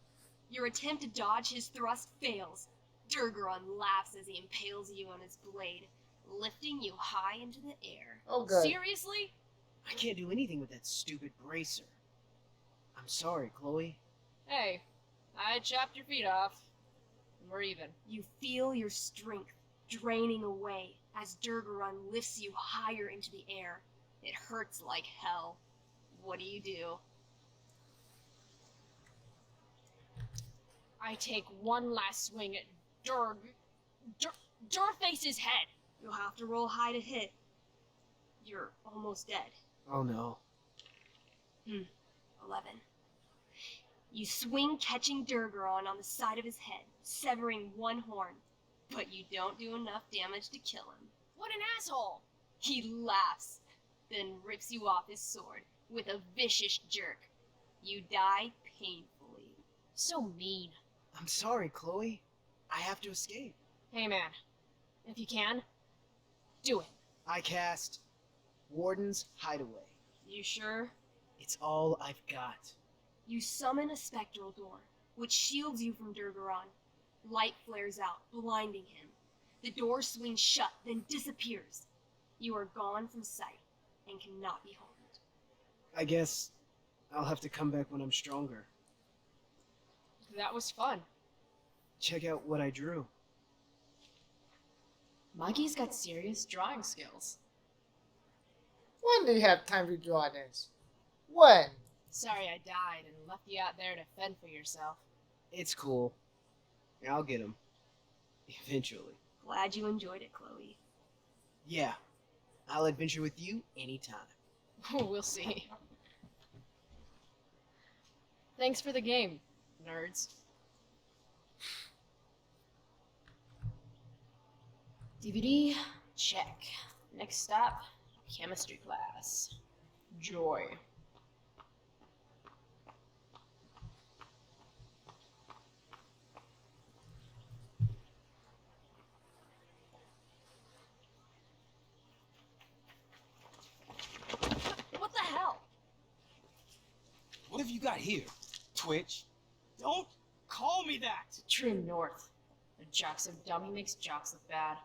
Speaker 14: Your attempt to dodge his thrust fails. Durgaron laughs as he impales you on his blade, lifting you high into the air.
Speaker 1: Oh, good.
Speaker 7: Seriously?
Speaker 6: I can't do anything with that stupid bracer. I'm sorry, Chloe.
Speaker 7: Hey, I chopped your feet off. We're even.
Speaker 14: You feel your strength draining away as Durgaron lifts you higher into the air. It hurts like hell. What do?
Speaker 7: I take one last swing at Durface's head.
Speaker 14: You'll have to roll high to hit. You're almost dead.
Speaker 6: Oh no.
Speaker 14: 11. You swing, catching Durgaron on the side of his head, severing one horn, but you don't do enough damage to kill him.
Speaker 7: What an asshole!
Speaker 14: He laughs, then rips you off his sword with a vicious jerk. You die painfully.
Speaker 7: So mean.
Speaker 6: I'm sorry, Chloe. I have to escape.
Speaker 7: Hey man, if you can, do it.
Speaker 6: I cast Warden's Hideaway.
Speaker 14: You sure?
Speaker 6: It's all I've got.
Speaker 14: You summon a spectral door, which shields you from Durgaron. Light flares out, blinding him. The door swings shut, then disappears. You are gone from sight and cannot be harmed.
Speaker 6: I guess I'll have to come back when I'm stronger.
Speaker 7: That was fun.
Speaker 6: Check out what I drew.
Speaker 7: Muggy's got serious drawing skills.
Speaker 1: When do you have time to draw this? When?
Speaker 7: Sorry I died and left you out there to fend for yourself.
Speaker 6: It's cool. I'll get him. Eventually.
Speaker 14: Glad you enjoyed it, Chloe.
Speaker 6: Yeah. I'll adventure with you anytime.
Speaker 7: We'll see. Thanks for the game, nerds. DVD, check. Next stop, chemistry class. Joy. What the hell?
Speaker 13: What have you got here? Twitch?
Speaker 7: Don't call me that! True North. A jocks of dummy makes jocks look bad.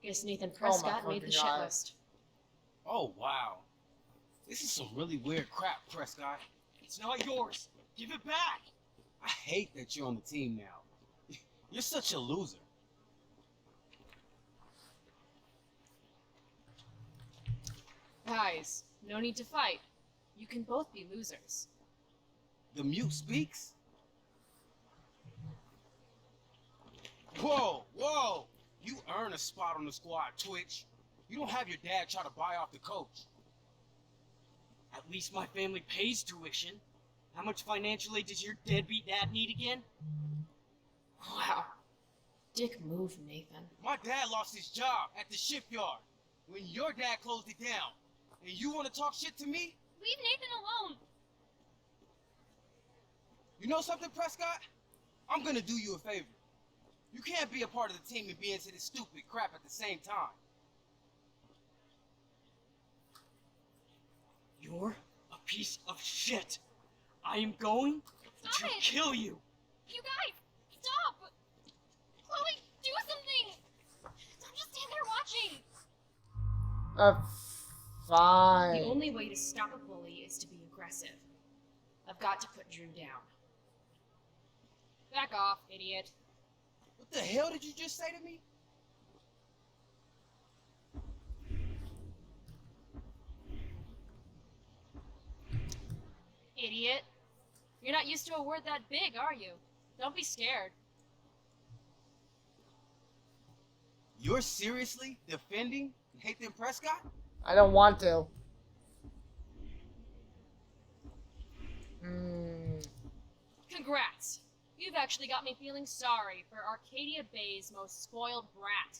Speaker 7: Guess Nathan Prescott made the shit
Speaker 1: God.
Speaker 7: list.
Speaker 13: Oh, wow. This is some really weird crap, Prescott.
Speaker 7: It's not yours. Give it back!
Speaker 13: I hate that you're on the team now. You're such a loser.
Speaker 7: Guys, no need to fight. You can both be losers.
Speaker 13: The mute speaks? Whoa, whoa! You earn a spot on the squad, Twitch. You don't have your dad try to buy off the coach.
Speaker 15: At least my family pays tuition. How much financial aid does your deadbeat dad need again?
Speaker 7: Wow. Dick move, Nathan.
Speaker 13: My dad lost his job at the shipyard when your dad closed it down. And you want to talk shit to me?
Speaker 2: Leave Nathan alone.
Speaker 13: You know something, Prescott? I'm gonna do you a favor. You can't be a part of the team and be into this stupid crap at the same time.
Speaker 15: You're a piece of shit. I am going
Speaker 2: Stop
Speaker 15: to
Speaker 2: it.
Speaker 15: kill you.
Speaker 2: You guys, stop. Chloe, do something. Don't just stand there watching.
Speaker 1: Fine.
Speaker 7: The only way to stop a bully is to be aggressive. I've got to put Drew down. Back off, idiot.
Speaker 13: What the hell did you just say to me?
Speaker 7: Idiot. You're not used to a word that big, are you? Don't be scared.
Speaker 13: You're seriously defending Nathan Prescott?
Speaker 1: I don't want to.
Speaker 7: Congrats. You've actually got me feeling sorry for Arcadia Bay's most spoiled brat.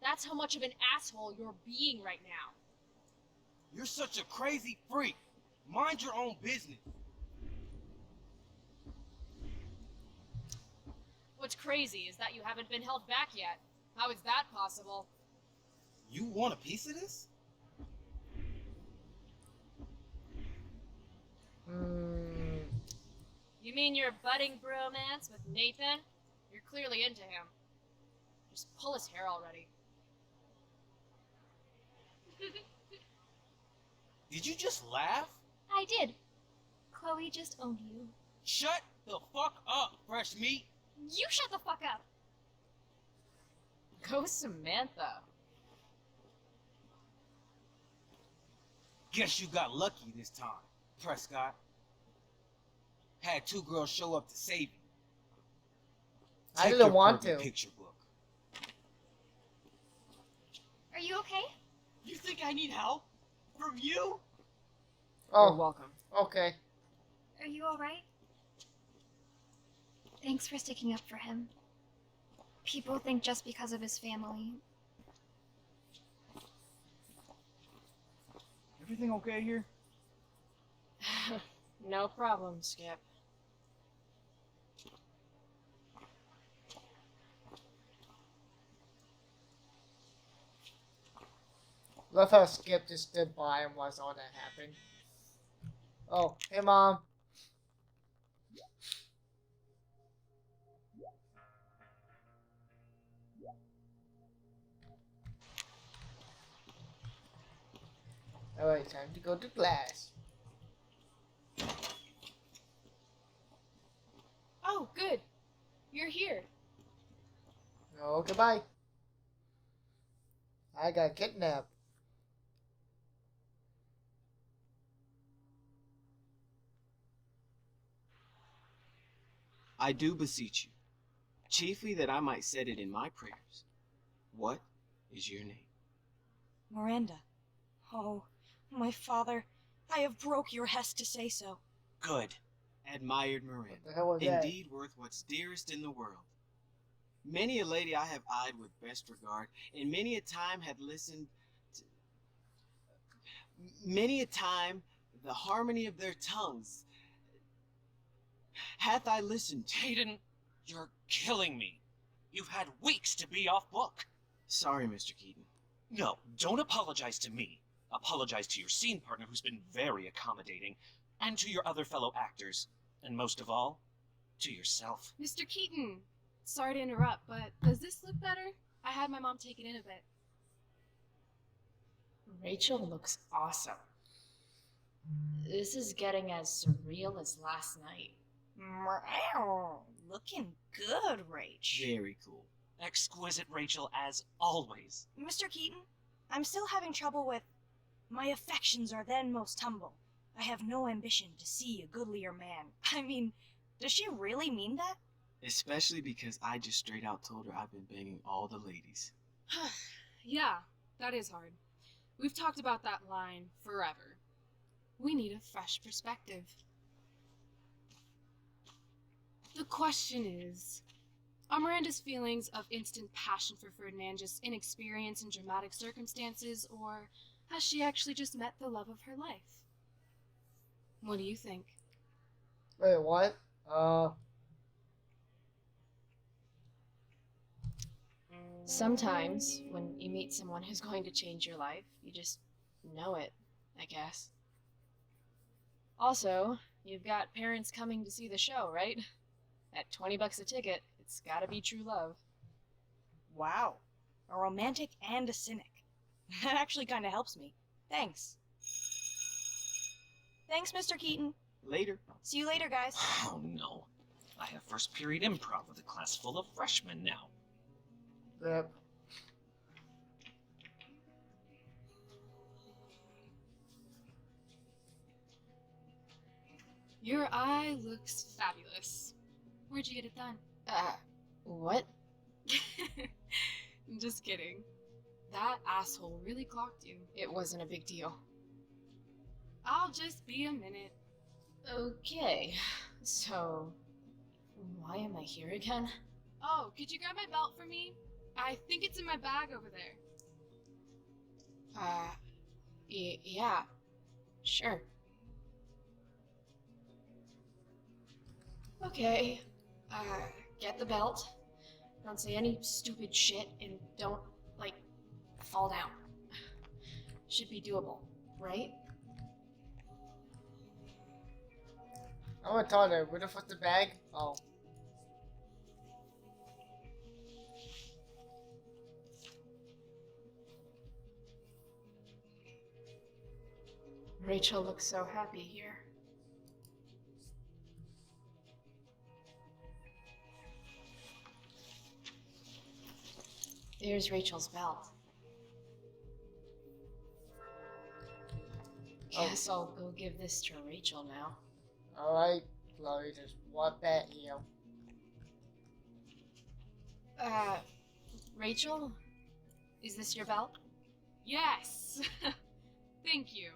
Speaker 7: That's how much of an asshole you're being right now.
Speaker 13: You're such a crazy freak. Mind your own business.
Speaker 7: What's crazy is that you haven't been held back yet. How is that possible?
Speaker 13: You want a piece of this?
Speaker 7: You mean your budding bromance with Nathan? You're clearly into him. Just pull his hair already.
Speaker 13: Did you just laugh?
Speaker 2: I did. Chloe just owned you.
Speaker 15: Shut the fuck up, fresh meat.
Speaker 2: You shut the fuck up.
Speaker 8: Go Samantha.
Speaker 13: Guess you got lucky this time, Prescott. Had two girls show up to save you.
Speaker 1: I
Speaker 13: Take
Speaker 1: didn't
Speaker 13: your
Speaker 1: want
Speaker 13: pervy
Speaker 1: to.
Speaker 13: picture book.
Speaker 2: Are you okay?
Speaker 15: You think I need help? From you?
Speaker 1: Oh,
Speaker 8: You're welcome.
Speaker 1: okay.
Speaker 2: Are you alright? Thanks for sticking up for him. People think just because of his family.
Speaker 10: Everything okay here?
Speaker 7: No problem, Skip.
Speaker 1: Love how Skip just stood by and watched all that happen. Oh, hey mom. Alright, time to go to class.
Speaker 7: Oh, good. You're here.
Speaker 1: Oh, goodbye. I got kidnapped.
Speaker 13: I do beseech you, chiefly that I might set it in my prayers. What is your name?
Speaker 14: Miranda. Oh, my father, I have broke your hest to say so.
Speaker 13: Good. Admired Miranda.
Speaker 1: What the hell was that?
Speaker 13: Indeed worth what's dearest in the world. Many a lady I have eyed with best regard, and many a time had listened to... Many a time the harmony of their tongues hath I listened to.
Speaker 9: Hayden, you're killing me. You've had weeks to be off book.
Speaker 13: Sorry, Mr. Keaton.
Speaker 9: No, don't apologize to me. Apologize to your scene partner who's been very accommodating, and to your other fellow actors, and most of all, to yourself.
Speaker 7: Mr. Keaton, sorry to interrupt, but does this look better? I had my mom take it in a bit.
Speaker 16: Rachel looks awesome. This is getting as surreal as last night.
Speaker 14: Looking good, Rach.
Speaker 13: Very cool.
Speaker 9: Exquisite Rachel, as always.
Speaker 14: Mr. Keaton, I'm still having trouble with... My affections are then most humble. I have no ambition to see a goodlier man. I mean, does she really mean that?
Speaker 13: Especially because I just straight out told her I've been banging all the ladies.
Speaker 7: Yeah, that is hard. We've talked about that line forever. We need a fresh perspective. The question is, are Miranda's feelings of instant passion for Ferdinand just inexperience in dramatic circumstances, or has she actually just met the love of her life? What do you think?
Speaker 1: Wait, what?
Speaker 7: Sometimes, when you meet someone who's going to change your life, you just know it, I guess. Also, you've got parents coming to see the show, right? At $20 a ticket, it's gotta be true love.
Speaker 14: Wow. A romantic and a cynic. That actually kind of helps me. Thanks. Thanks, Mr. Keaton.
Speaker 13: Later.
Speaker 14: See you later, guys.
Speaker 9: Oh no. I have first period improv with a class full of freshmen now.
Speaker 1: Yep.
Speaker 7: Your eye looks fabulous. Where'd you get it done?
Speaker 16: What?
Speaker 7: Just kidding. That asshole really clocked you. It wasn't a big deal. I'll just be a minute.
Speaker 16: Okay, so why am I here again?
Speaker 7: Oh, could you grab my belt for me? I think it's in my bag over there.
Speaker 16: Yeah, sure. Okay, get the belt. Don't say any stupid shit and don't, like, fall down. Should be doable, right?
Speaker 1: I'm gonna tell her, where the fuck's the bag? Oh.
Speaker 16: Rachel looks so happy here. There's Rachel's belt. Guess I'll go give this to Rachel now.
Speaker 1: Alright, Chloe, just walk back here.
Speaker 16: Rachel? Is this your belt?
Speaker 7: Yes! Thank you.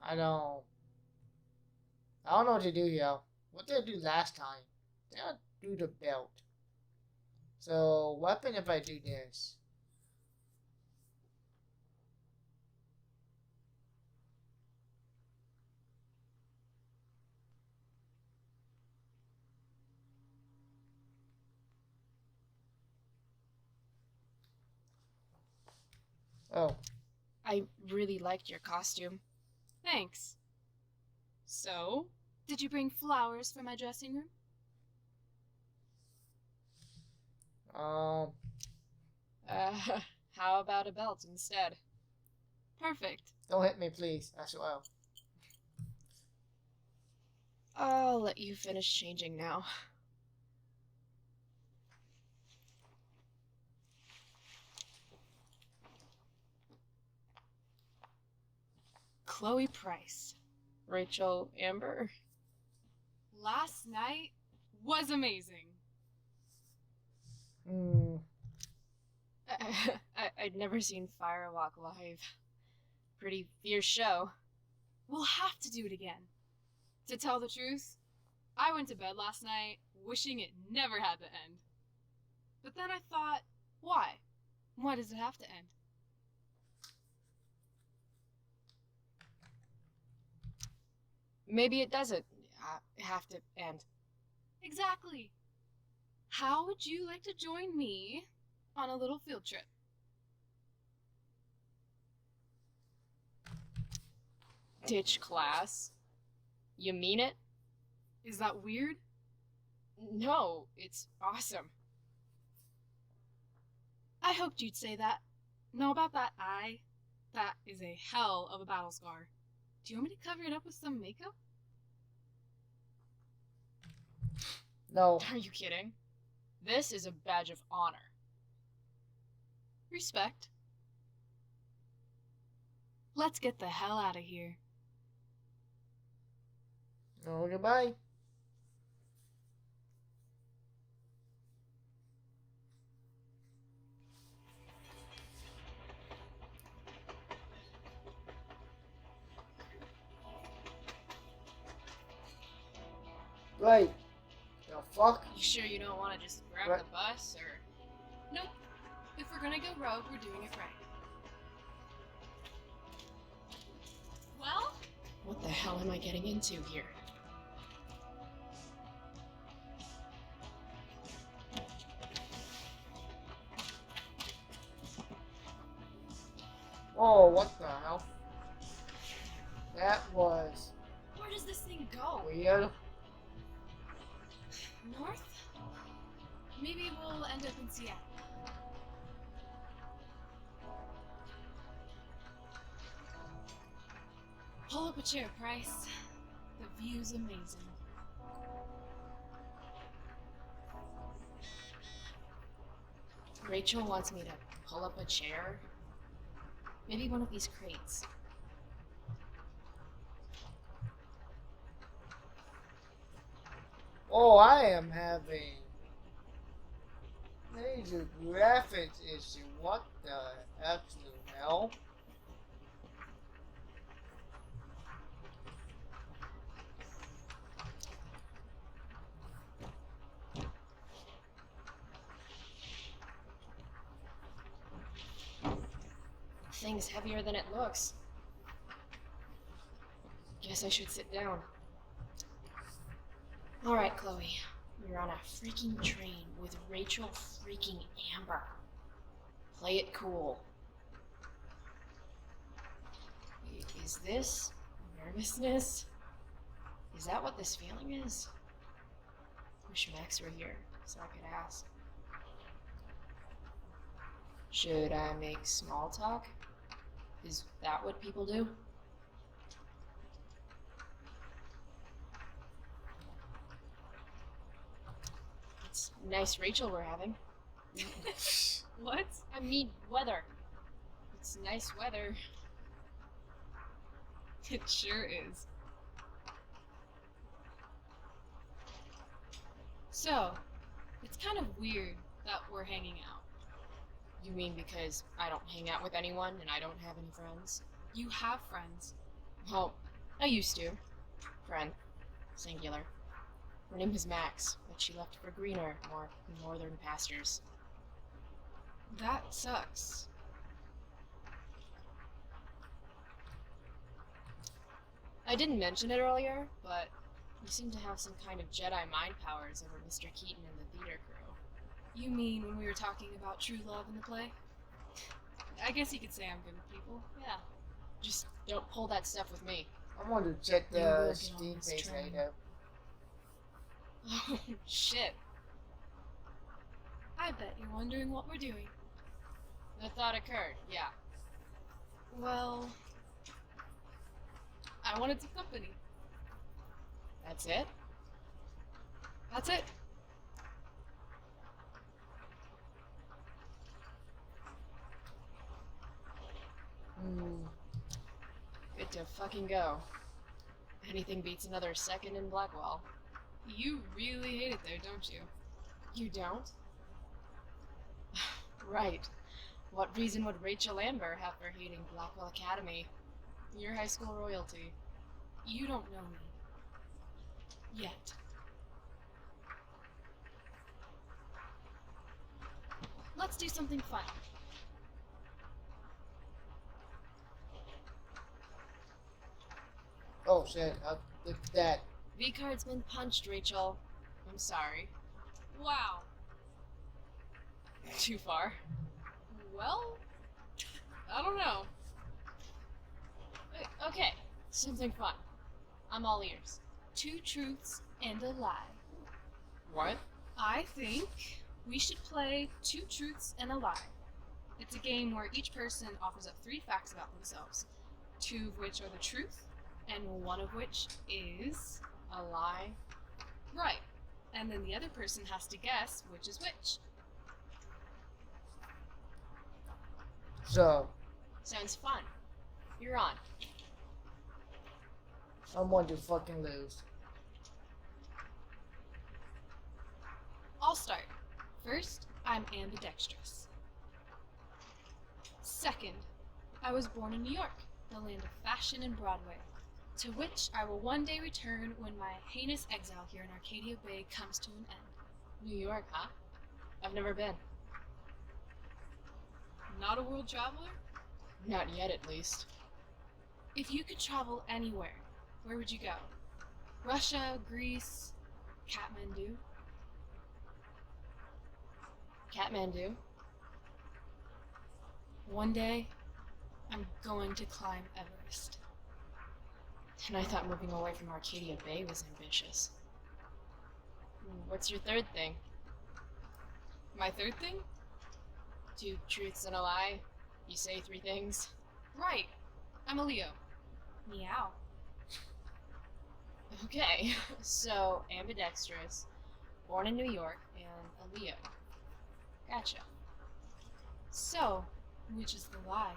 Speaker 1: I don't know what to do here. What did I do last time? Did I do the belt? So, what happens if I do this? Oh.
Speaker 16: I really liked your costume.
Speaker 7: Thanks. So, did you bring flowers for my dressing room?
Speaker 16: How about a belt instead?
Speaker 7: Perfect.
Speaker 1: Don't hit me, please. As well.
Speaker 16: I'll let you finish changing now. Chloe Price. Rachel Amber.
Speaker 7: Last night was amazing.
Speaker 16: I'd never seen Firewalk live. Pretty fierce show.
Speaker 7: We'll have to do it again. To tell the truth, I went to bed last night wishing it never had to end. But then I thought, why? Why does it have to end?
Speaker 16: Maybe it doesn't have to end.
Speaker 7: Exactly. How would you like to join me on a little field trip?
Speaker 16: Ditch class? You mean it?
Speaker 7: Is that weird?
Speaker 16: No, it's awesome.
Speaker 7: I hoped you'd say that. Know about that eye? That is a hell of a battle scar. Do you want me to cover it up with some makeup?
Speaker 1: No.
Speaker 16: Are you kidding? This is a badge of honor.
Speaker 7: Respect. Let's get the hell out of here.
Speaker 1: Oh, goodbye. Right. The fuck?
Speaker 16: You sure you don't want to just grab
Speaker 1: Right.
Speaker 16: the bus, or...
Speaker 7: Nope. If we're gonna go rogue, we're doing it right. Well?
Speaker 16: What the hell am I getting into here?
Speaker 1: Oh, what the hell? That was
Speaker 16: Where does this thing go?
Speaker 1: weird.
Speaker 7: North? Maybe we'll end up in Seattle. Pull up a chair, Price. The view's amazing.
Speaker 16: Rachel wants me to pull up a chair. Maybe one of these crates.
Speaker 1: Oh, I am having major graphics issue. What the absolute hell?
Speaker 16: Thing's heavier than it looks. Guess I should sit down. Alright, Chloe. You're on a freaking train with Rachel freaking Amber. Play it cool. Is this nervousness? Is that what this feeling is? Wish Max were here so I could ask. Should I make small talk? Is that what people do? It's nice Rachel we're having.
Speaker 2: What?
Speaker 16: I mean weather. It's nice weather.
Speaker 2: It sure is. So, it's kind of weird that we're hanging out.
Speaker 16: You mean because I don't hang out with anyone and I don't have any friends?
Speaker 2: You have friends.
Speaker 16: Well, I used to. Friend. Singular. Her name was Max, but she left for greener, more northern pastures.
Speaker 2: That sucks.
Speaker 16: I didn't mention it earlier, but you seem to have some kind of Jedi mind powers over Mr. Keaton and the theater crew.
Speaker 2: You mean when we were talking about true love in the play? I guess you could say I'm good with people.
Speaker 16: Yeah. Just don't pull that stuff with me.
Speaker 1: I want to check
Speaker 16: You will
Speaker 1: the
Speaker 16: get
Speaker 1: Steam
Speaker 16: on this
Speaker 1: page
Speaker 16: train.
Speaker 1: later.
Speaker 16: Oh, shit.
Speaker 2: I bet you're wondering what we're doing.
Speaker 16: The thought occurred, yeah.
Speaker 2: Well, I wanted some company.
Speaker 16: That's it?
Speaker 2: That's it.
Speaker 16: Good to fucking go. Anything beats another second in Blackwell.
Speaker 2: You really hate it there, don't you?
Speaker 16: You don't? Right. What reason would Rachel Amber have for hating Blackwell Academy? Your high school royalty.
Speaker 2: You don't know me. Yet. Let's do something fun.
Speaker 1: Oh shit, that.
Speaker 16: V-card's been punched, Rachel. I'm sorry.
Speaker 2: Wow.
Speaker 16: Too far.
Speaker 2: Well, I don't know.
Speaker 16: Okay, something fun. I'm all ears.
Speaker 2: 2 truths and a lie.
Speaker 16: What?
Speaker 2: I think we should play 2 truths and a lie. It's a game where each person offers up 3 facts about themselves, 2 of which are the truth, and 1 of which is
Speaker 16: a lie.
Speaker 2: Right. And then the other person has to guess which is which.
Speaker 1: So,
Speaker 16: Sounds fun. You're on.
Speaker 1: I want to fucking lose.
Speaker 2: I'll start. First, I'm ambidextrous. Second, I was born in New York, the land of fashion and Broadway, to which I will one day return when my heinous exile here in Arcadia Bay comes to an end.
Speaker 16: New York, huh? I've never been.
Speaker 2: Not a world traveler?
Speaker 16: Not yet, at least.
Speaker 2: If you could travel anywhere, where would you go? Russia, Greece, Kathmandu?
Speaker 16: Kathmandu.
Speaker 2: One day, I'm going to climb Everest.
Speaker 16: And I thought moving away from Arcadia Bay was ambitious. What's your third thing?
Speaker 2: My third thing?
Speaker 16: 2 truths and a lie? You say 3 things?
Speaker 2: Right. I'm a Leo. Meow.
Speaker 16: Okay, so ambidextrous, born in New York, and a Leo. Gotcha.
Speaker 2: So, which is the lie?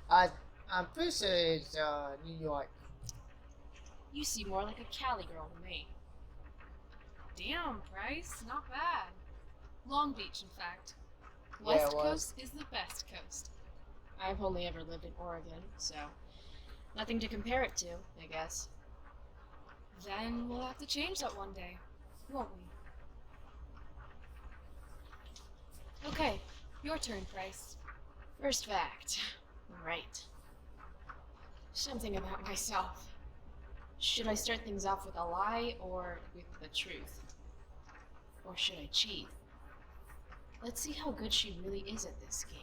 Speaker 1: I'm pretty sure it's New York.
Speaker 16: You seem more like a Cali girl to me.
Speaker 2: Damn, Bryce, not bad. Long Beach, in fact.
Speaker 1: Yeah,
Speaker 2: West
Speaker 1: it was.
Speaker 2: Coast is the best coast.
Speaker 16: I've only ever lived in Oregon, so nothing to compare it to, I guess.
Speaker 2: Then we'll have to change that one day, won't we? Okay, your turn, Bryce.
Speaker 16: First fact. Right. Something about myself. Should I start things off with a lie or with the truth? Or should I cheat? Let's see how good she really is at this game.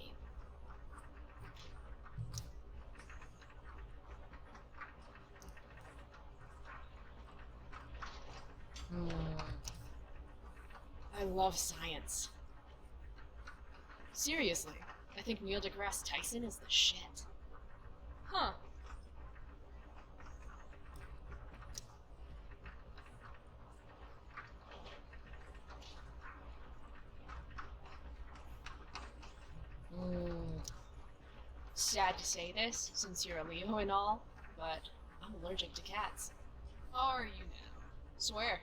Speaker 16: I love science. Seriously, I think Neil deGrasse Tyson is the shit. Huh. Sad to say this, since you're a Leo and all, but I'm allergic to cats. Are you now? Swear.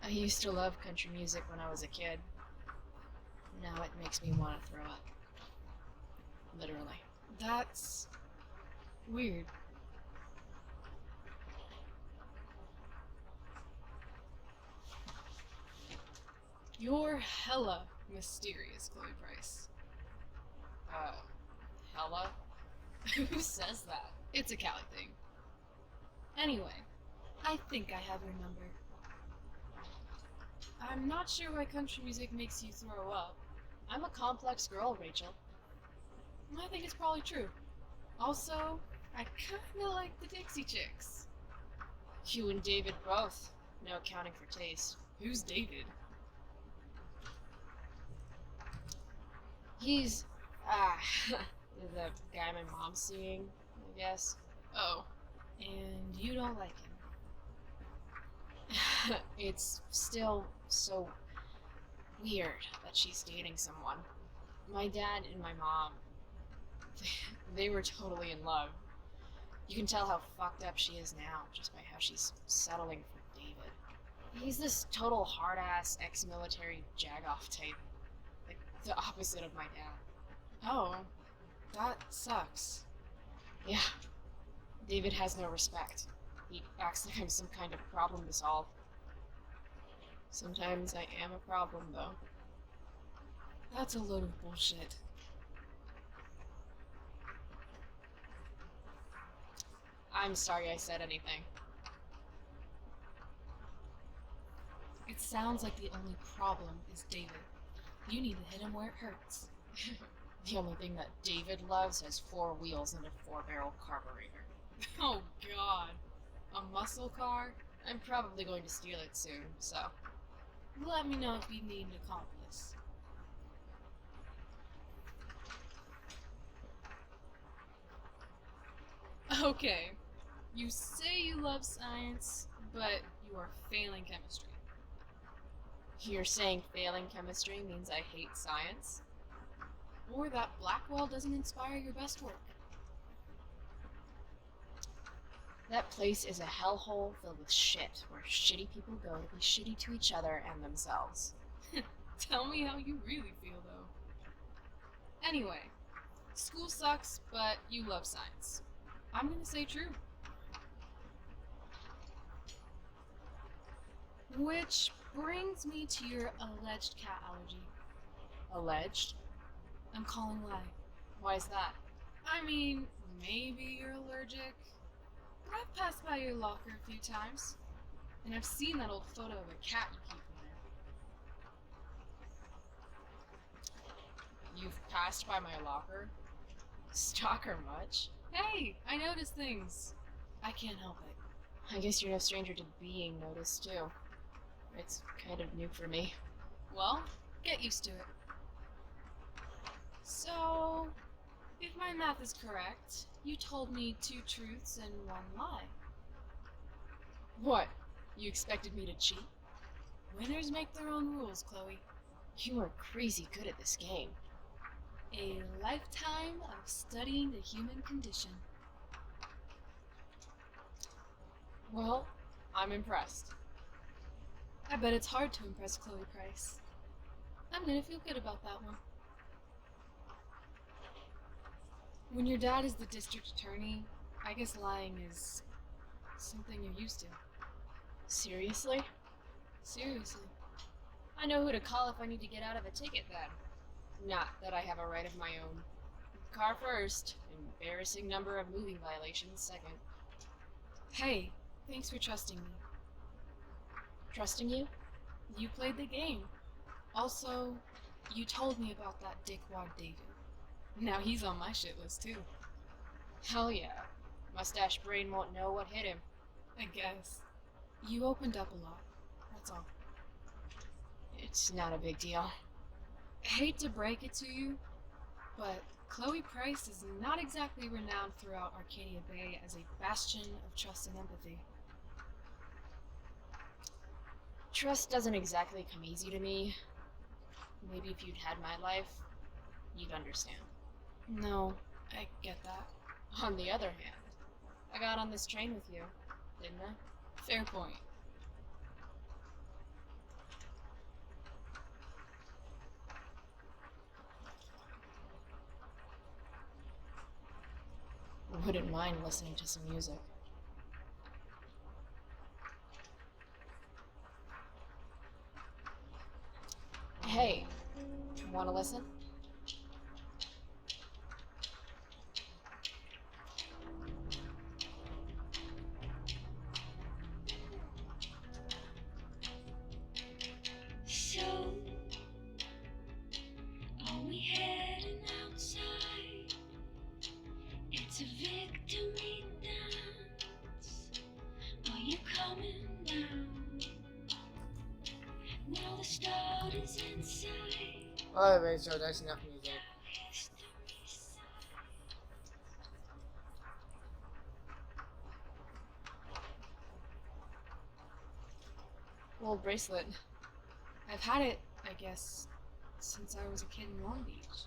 Speaker 16: I used to love country music when I was a kid. Now it makes me want to throw up. Literally. That's weird. You're hella mysterious, Chloe Price. Hella? Who says that? It's a Cali thing. Anyway, I think I have your number. I'm not sure why country music makes you throw up. I'm a complex girl, Rachel. I think it's probably true. Also, I kinda like the Dixie Chicks. You and David both, no accounting for taste. Who's David? He's, the guy my mom's seeing, I guess. Oh. And you don't like him. It's still so weird that she's dating someone. My dad and my mom, they were totally in love. You can tell how fucked up she is now just by how she's settling for David. He's this total hard-ass ex-military jagoff type. Like, the opposite of my dad. Oh, that sucks. Yeah. David has no respect. He acts like I'm some kind of problem to solve. Sometimes I am a problem, though. That's a load of bullshit. I'm sorry I said anything. It sounds like the only problem is David. You need to hit him where it hurts. The only thing that David loves has 4 wheels and a 4-barrel carburetor. Oh god. A muscle car? I'm probably going to steal it soon, so let me know if you need an accomplice. Okay. You say you love science, but you are failing chemistry. You're saying failing chemistry means I hate science? Or that Blackwell doesn't inspire your best work? That place is a hellhole filled with shit, where shitty people go to be shitty to each other and themselves. Tell me how you really feel, though. Anyway, school sucks, but you love science. I'm gonna say true. Which brings me to your alleged cat allergy. Alleged? I'm calling lie. Why is that? I mean, maybe you're allergic. But I've passed by your locker a few times, and I've seen that old photo of a cat you keep in there. You've passed by my locker? Stalker much? Hey, I notice things. I can't help it. I guess you're no stranger to being noticed, too. It's kind of new for me. Well, get used to it. So, if my math is correct, you told me 2 truths and 1 lie. What? You expected me to cheat? Winners make their own rules, Chloe. You are crazy good at this game. A lifetime of studying the human condition. Well, I'm impressed. I bet it's hard to impress Chloe Price. I'm gonna feel good about that one. When your dad is the district attorney, I guess lying is something you're used to. Seriously? Seriously. I know who to call if I need to get out of a ticket then. Not that I have a right of my own. Car first, embarrassing number of moving violations second. Hey, thanks for trusting me. Trusting you? You played the game. Also, you told me about that dickwad David. Now he's on my shit list too. Hell yeah. Mustache brain won't know what hit him. I guess. You opened up a lot. That's all. It's not a big deal. Hate to break it to you, but Chloe Price is not exactly renowned throughout Arcadia Bay as a bastion of trust and empathy. Trust doesn't exactly come easy to me. Maybe if you'd had my life, you'd understand. No, I get that. On the other hand, I got on this train with you, didn't I? Fair point. Wouldn't mind listening to some music. Hey, wanna listen?
Speaker 17: So, are we heading outside? It's a victory dance. Are you coming down? Now the start is inside.
Speaker 1: Alright, so that's enough music.
Speaker 16: Well, bracelet. I've had it, I guess, since I was a kid in Long Beach.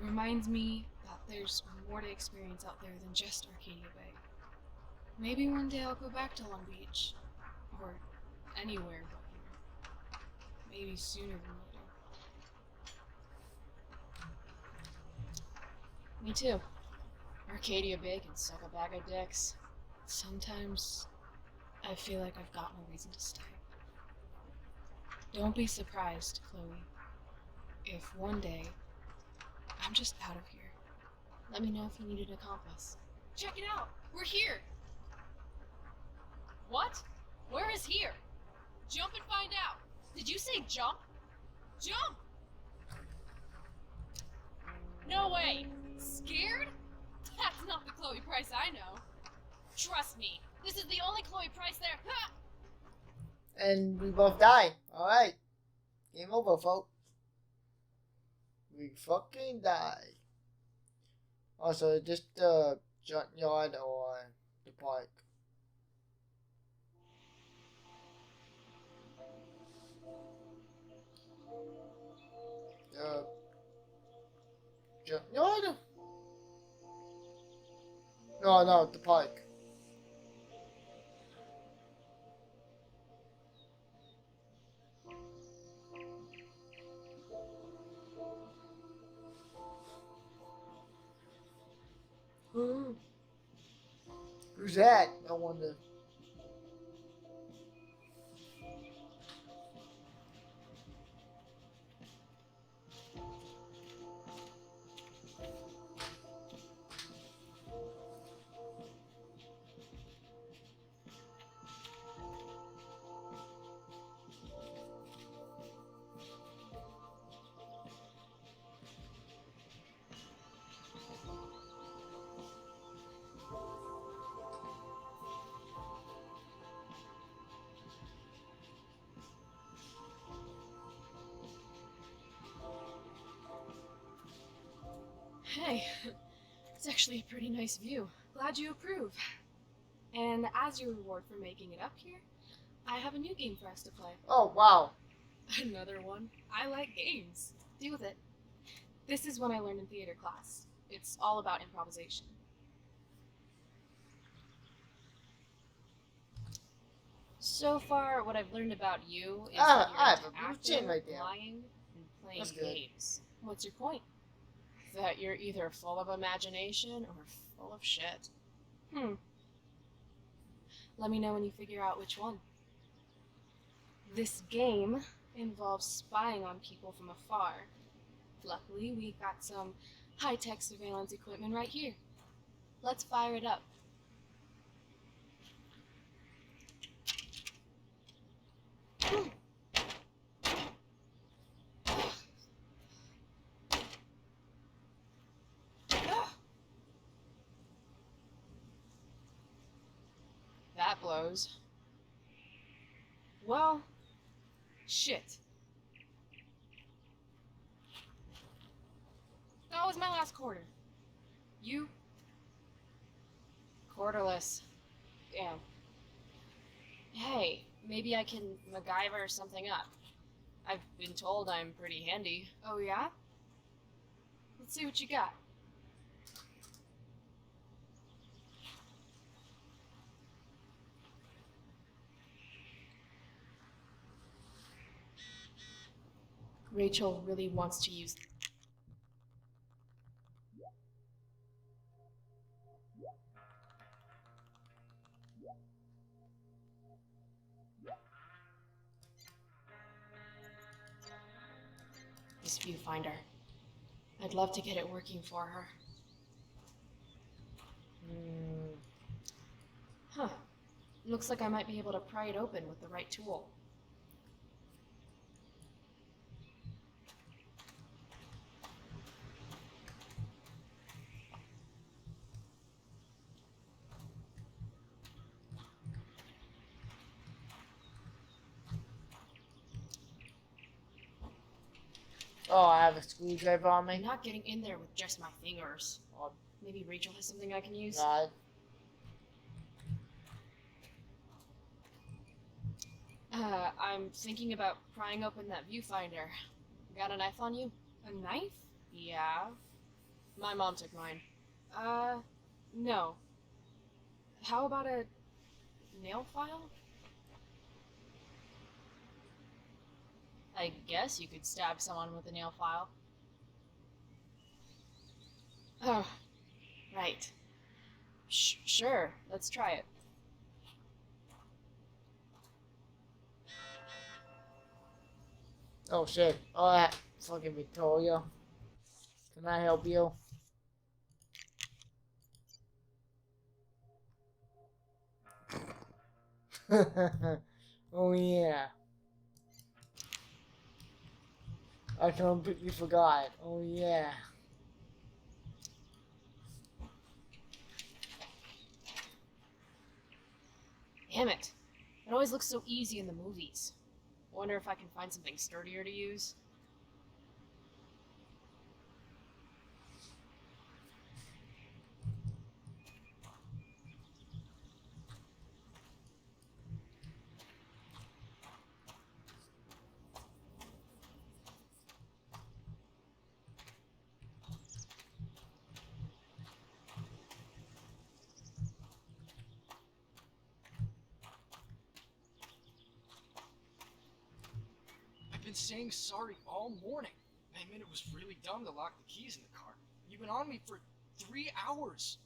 Speaker 16: It reminds me that there's more to experience out there than just Arcadia Bay. Maybe one day I'll go back to Long Beach. Or anywhere but here. Maybe sooner than later. Me too. Arcadia Bay can suck a bag of dicks. Sometimes I feel like I've got no reason to stay. Don't be surprised, Chloe, if one day I'm just out of here. Let me know if you need an accomplice. Check it out! We're here! What? Where is here? Jump and find out! Did you say jump? Jump! No way! Scared? That's not the Chloe Price I know. Trust me, this is the only Chloe Price there. Ha!
Speaker 1: And we both die. Alright. Game over, folks. We fucking die. Also, just the junkyard or the park? The junkyard? No, the park. Who's that? I wonder.
Speaker 16: Hey, it's actually a pretty nice view. Glad you approve. And as your reward for making it up here, I have a new game for us to play.
Speaker 1: Oh, wow.
Speaker 16: Another one. I like games. Deal with it. This is one I learned in theater class. It's all about improvisation. So far, what I've learned about you is that
Speaker 1: I
Speaker 16: you're
Speaker 1: have
Speaker 16: into
Speaker 1: a blue
Speaker 16: acting,
Speaker 1: chin right there.
Speaker 16: lying, and playing
Speaker 1: That's good.
Speaker 16: games. What's your point? That you're either full of imagination or full of shit. Let me know when you figure out which one. This game involves spying on people from afar. Luckily, we got some high-tech surveillance equipment right here. Let's fire it up. That blows. Well, shit. was my last quarter? You? Quarterless. Damn. Hey, maybe I can MacGyver something up. I've been told I'm pretty handy. Oh, yeah? Let's see what you got. Rachel really wants to use. This viewfinder. I'd love to get it working for her. Huh. Looks like I might be able to pry it open with the right tool.
Speaker 1: Oh, I have a screwdriver on me?
Speaker 16: I'm not getting in there with just my fingers. Maybe Rachel has something I can use?
Speaker 1: God.
Speaker 16: I'm thinking about prying open that viewfinder. Got a knife on you? A knife? Yeah. My mom took mine. No. How about a nail file? I guess you could stab someone with a nail file. Oh, right. Sure, let's try it.
Speaker 1: Oh shit. Oh, that fucking Victoria. Can I help you? Oh yeah. I completely forgot. Oh yeah.
Speaker 16: Damn it. It always looks so easy in the movies. Wonder if I can find something sturdier to use.
Speaker 10: I've been saying sorry all morning. I admit it was really dumb to lock the keys in the car. You've been on me for 3 hours.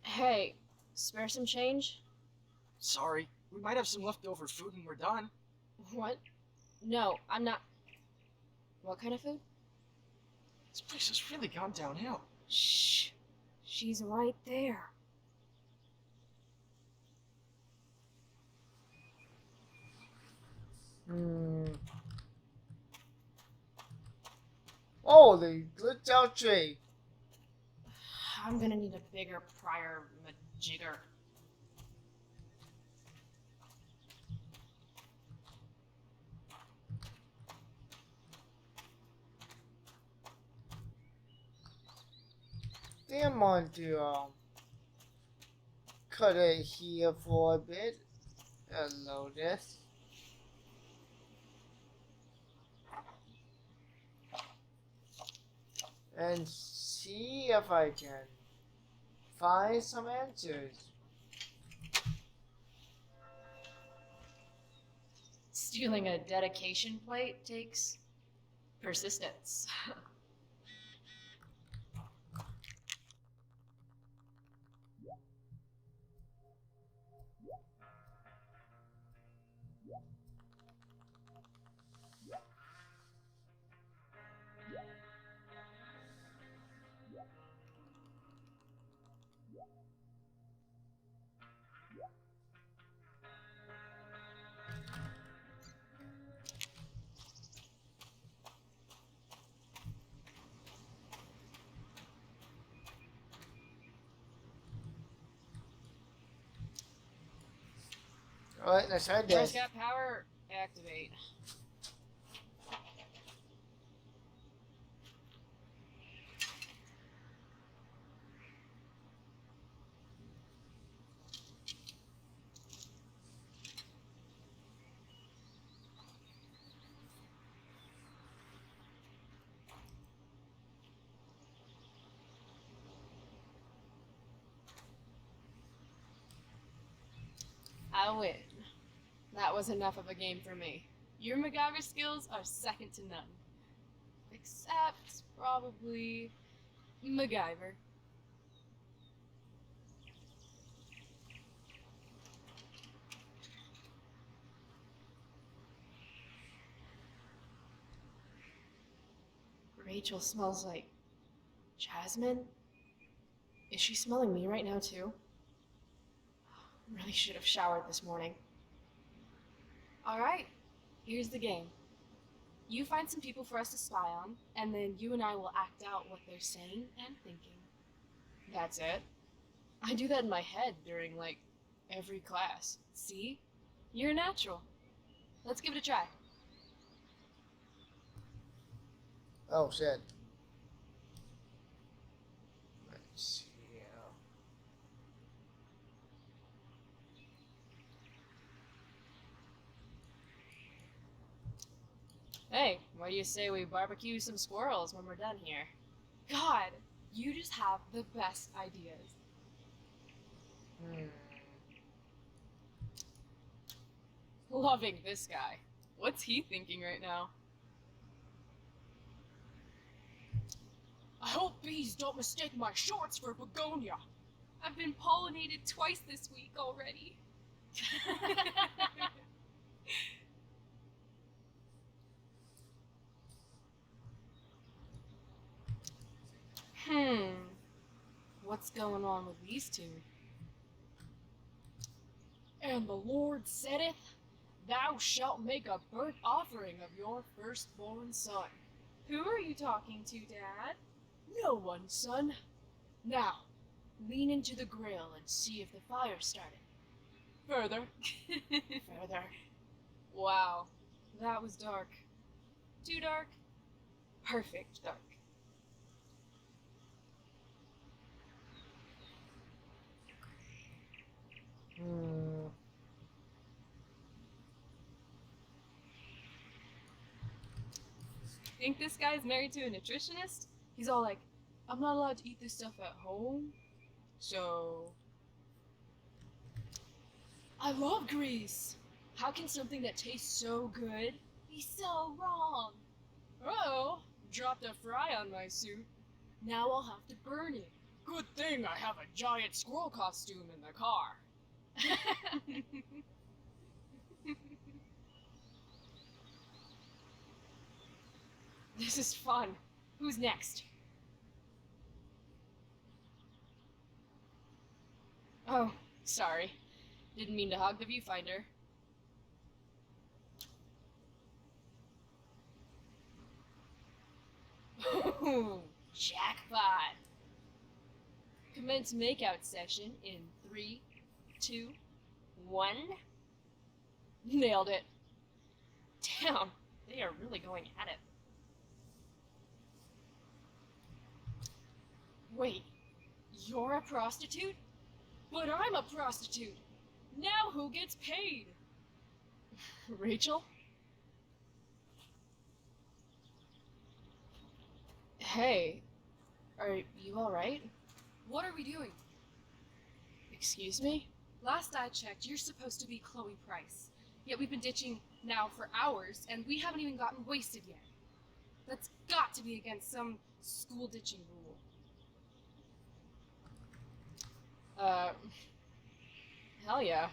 Speaker 16: Hey, spare some change?
Speaker 10: Sorry. We might have some leftover food when we're done.
Speaker 16: What? No, I'm not. What kind of food?
Speaker 10: This place has really gone downhill.
Speaker 16: Shh. She's right there.
Speaker 1: Oh, the glitch out tree.
Speaker 16: I'm gonna need a bigger prior majigger.
Speaker 1: Damn, want to cut it here for a bit. Hello, this. And see if I can find some answers.
Speaker 16: Stealing a dedication plate takes persistence.
Speaker 1: Alright, let's try this.
Speaker 16: Prescott power, activate. I win. That was enough of a game for me. Your MacGyver skills are second to none. Except, probably, MacGyver. Rachel smells like jasmine? Is she smelling me right now, too? Really should have showered this morning. Alright, here's the game. You find some people for us to spy on, and then you and I will act out what they're saying and thinking. That's it. I do that in my head during, like, every class. See? You're a natural. Let's give it a try.
Speaker 1: Oh, shit. Let's see.
Speaker 16: Hey, what do you say we barbecue some squirrels when we're done here? God, you just have the best ideas. Loving this guy. What's he thinking right now?
Speaker 7: I hope bees don't mistake my shorts for begonia.
Speaker 16: I've been pollinated twice this week already. What's going on with these two?
Speaker 7: And the Lord saith, Thou shalt make a burnt offering of your firstborn son.
Speaker 16: Who are you talking to, Dad?
Speaker 7: No one, son. Now, lean into the grill and see if the fire started. Further. Further.
Speaker 16: Wow, that was dark. Too dark? Perfect dark. Think this guy's married to a nutritionist? He's all like, I'm not allowed to eat this stuff at home, so...
Speaker 7: I love grease. How can something that tastes so good be so wrong? Oh, dropped a fry on my suit. Now I'll have to burn it. Good thing I have a giant squirrel costume in the car.
Speaker 16: This is fun. Who's next? Oh, sorry. Didn't mean to hog the viewfinder. Ooh, jackpot. Commence makeout session in 3, 2, 1. Nailed it. Damn, they are really going at it. Wait, you're a prostitute? But I'm a prostitute. Now who gets paid? Rachel? Hey, are you alright?
Speaker 7: What are we doing?
Speaker 16: Excuse me? Last I checked, you're supposed to be Chloe Price. Yet we've been ditching now for hours, and we haven't even gotten wasted yet. That's got to be against some school ditching rule. Hell yeah.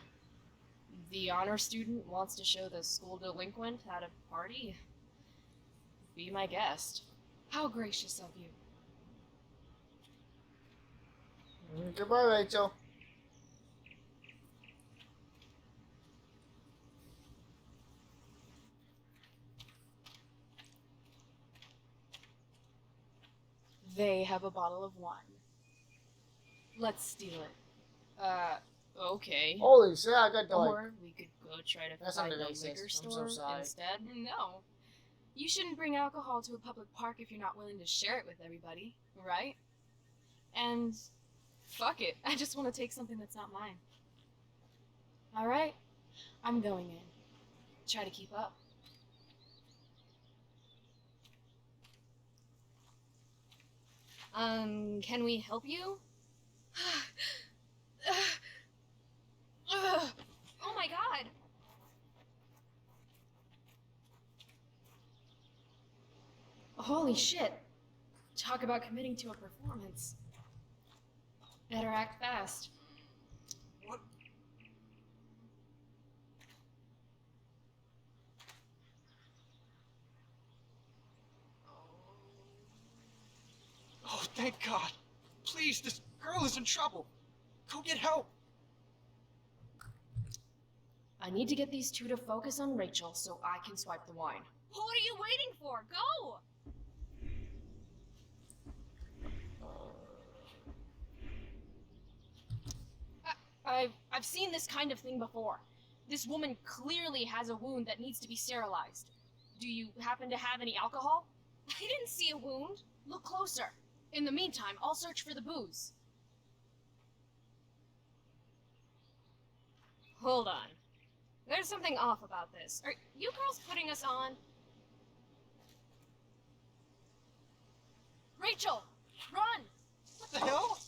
Speaker 16: The honor student wants to show the school delinquent how to party? Be my guest. How gracious of you.
Speaker 1: Goodbye, Rachel.
Speaker 16: They have a bottle of wine. Let's steal it. Okay.
Speaker 1: Holy shit, I got died.
Speaker 16: Or we could
Speaker 7: go try to
Speaker 1: That
Speaker 7: find
Speaker 1: sounded
Speaker 7: a
Speaker 1: racist.
Speaker 7: liquor
Speaker 1: I'm so
Speaker 7: store
Speaker 1: sorry.
Speaker 7: instead? No. You shouldn't bring alcohol to a public park if you're not willing to share it with everybody, right? And fuck it, I just want to take something that's not mine. Alright, I'm going in. Try to keep up. Can we help you?
Speaker 2: Oh my god!
Speaker 7: Holy shit. Talk about committing to a performance. Better act fast.
Speaker 10: What? Oh, thank God. Please, this girl is in trouble. Go get help.
Speaker 7: I need to get these two to focus on Rachel so I can swipe the wine.
Speaker 2: What are you waiting for? Go!
Speaker 7: I've seen this kind of thing before. This woman clearly has a wound that needs to be sterilized. Do you happen to have any alcohol?
Speaker 2: I didn't see a wound.
Speaker 7: Look closer. In the meantime, I'll search for the booze.
Speaker 2: Hold on. There's something off about this. Are you girls putting us on?
Speaker 7: Rachel! Run!
Speaker 10: What the hell?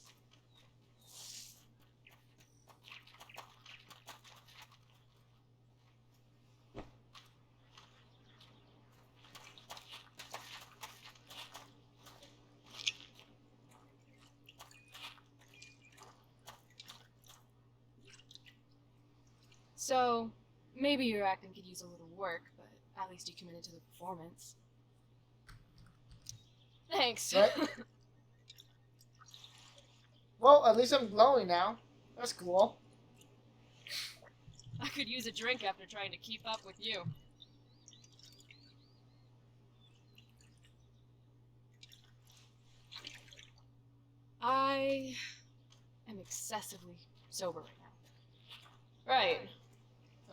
Speaker 7: So, maybe your acting could use a little work, but at least you committed to the performance. Thanks.
Speaker 1: Right? Well, at least I'm glowing now. That's cool.
Speaker 7: I could use a drink after trying to keep up with you. I am excessively sober right now. Right.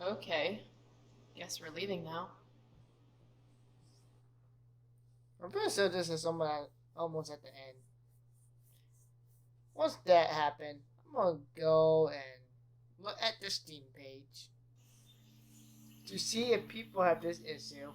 Speaker 7: Okay. Guess we're leaving now.
Speaker 1: I'm pretty sure this is almost at the end. Once that happens, I'm gonna go and look at the Steam page to see if people have this issue.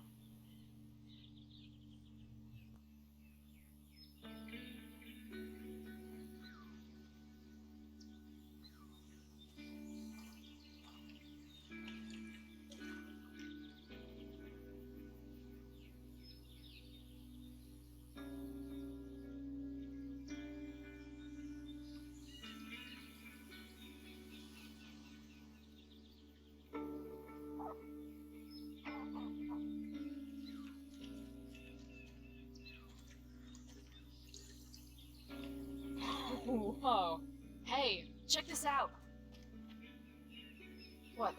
Speaker 7: Whoa. Hey, check this out. What?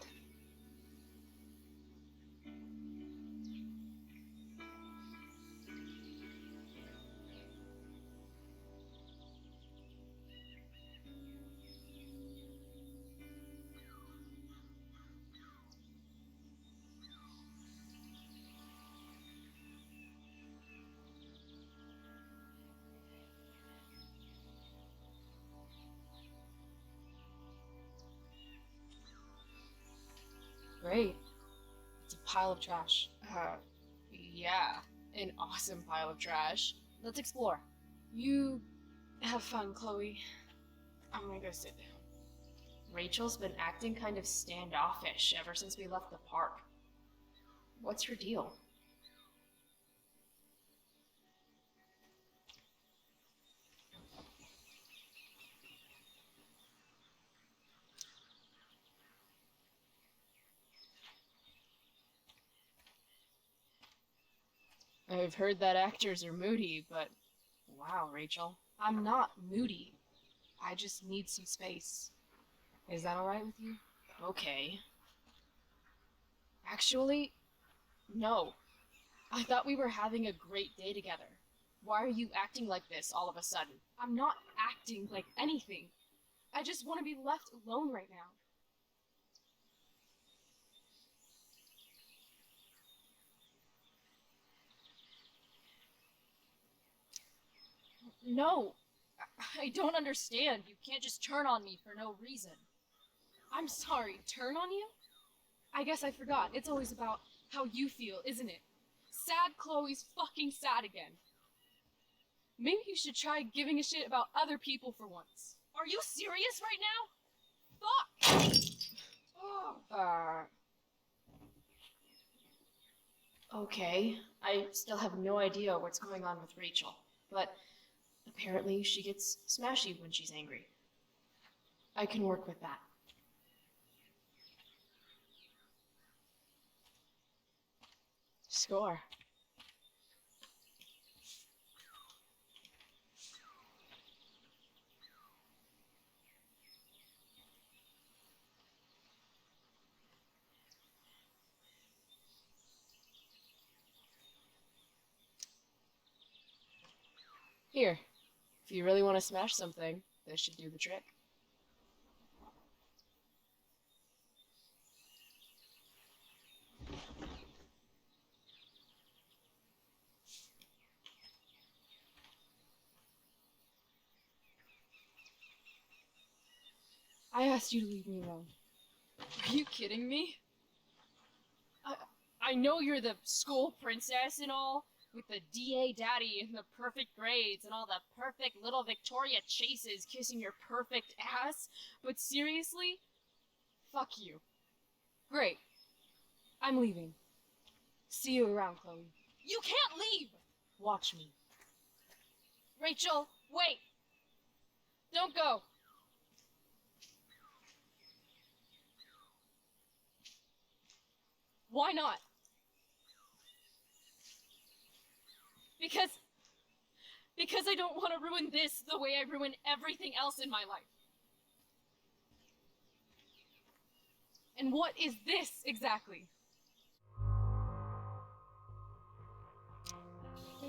Speaker 7: Great. It's a pile of trash. Yeah. An awesome pile of trash. Let's explore. You have fun, Chloe. I'm gonna go sit down. Rachel's been acting kind of standoffish ever since we left the park. What's her deal? I've heard that actors are moody, but wow, Rachel. I'm not moody. I just need some space. Is that alright with you? Okay. Actually, no. I thought we were having a great day together. Why are you acting like this all of a sudden? I'm not acting like anything. I just want to be left alone right now.
Speaker 16: No. I don't understand. You can't just turn on me for no reason. I'm sorry, turn on you? I guess I forgot. It's always about how you feel, isn't it? Sad Chloe's fucking sad again. Maybe you should try giving a shit about other people for once. Are you serious right now? Fuck! Okay, I still have no idea what's going on with Rachel, but apparently she gets smashy when she's angry. I can work with that. Score. Here, if you really want to smash something, this should do the trick. I asked you to leave me alone. Are you kidding me? I know you're the school princess and all, with the DA daddy and the perfect grades and all the perfect little Victoria chases kissing your perfect ass, but seriously? Fuck you. Great. I'm leaving. See you around, Chloe. You can't leave! Watch me. Rachel, wait! Don't go! Why not? Because I don't want to ruin this the way I ruin everything else in my life. And what is this exactly?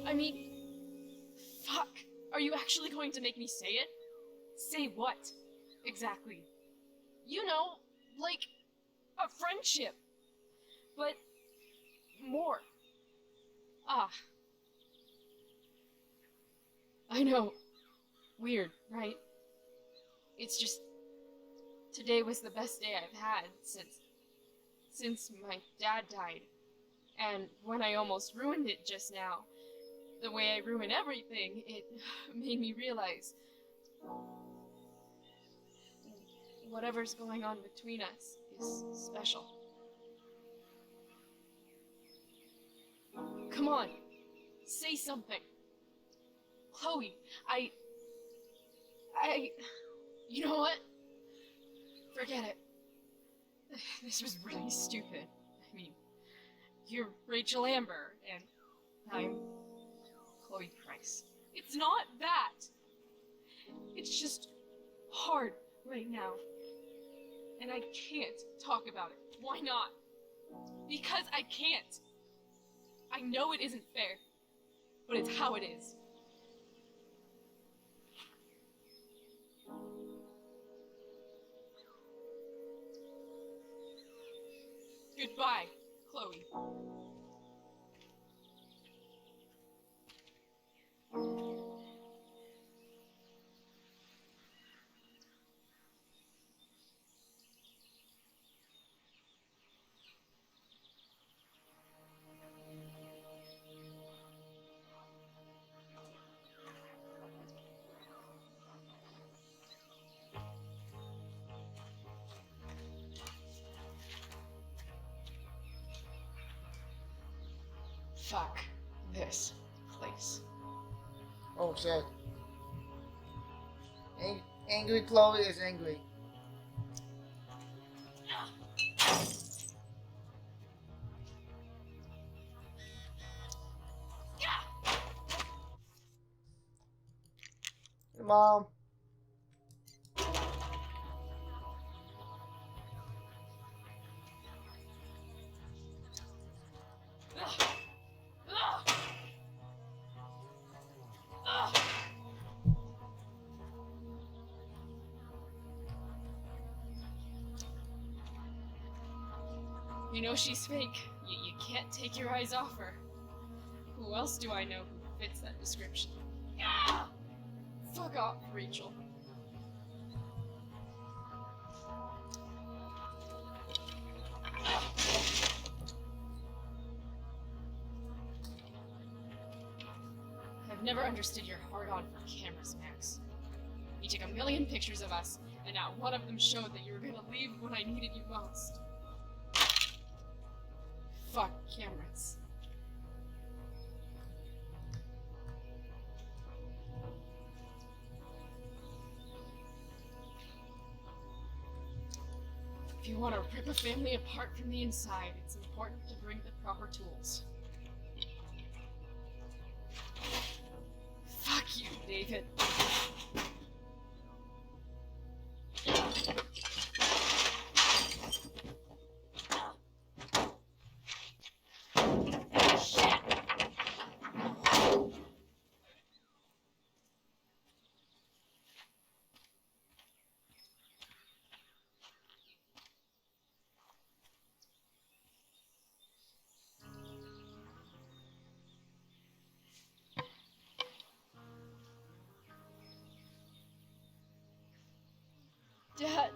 Speaker 16: I mean, fuck. Are you actually going to make me say it? Say what? Exactly. You know, like a friendship. But more. Ah. I know. Weird, right? It's just today was the best day I've had since my dad died. And when I almost ruined it just now, the way I ruin everything, it made me realize whatever's going on between us is special. Come on, say something. Chloe, you know what? Forget it. This was really stupid. I mean, you're Rachel Amber, and I'm Chloe Price. It's not that. It's just hard right now. And I can't talk about it. Why not? Because I can't. I know it isn't fair, but it's how it is. Goodbye, Chloe. Fuck this place.
Speaker 1: Oh shit. Angry Chloe is angry. Hey, Mom.
Speaker 16: You know she's fake. You can't take your eyes off her. Who else do I know who fits that description? Fuck off, Rachel. I've never understood your hard-on for cameras, Max. You took a million pictures of us, and not one of them showed that you were gonna leave when I needed you most. Fuck cameras. If you want to rip a family apart from the inside, it's important to bring the proper tools. Fuck you, David. Dad.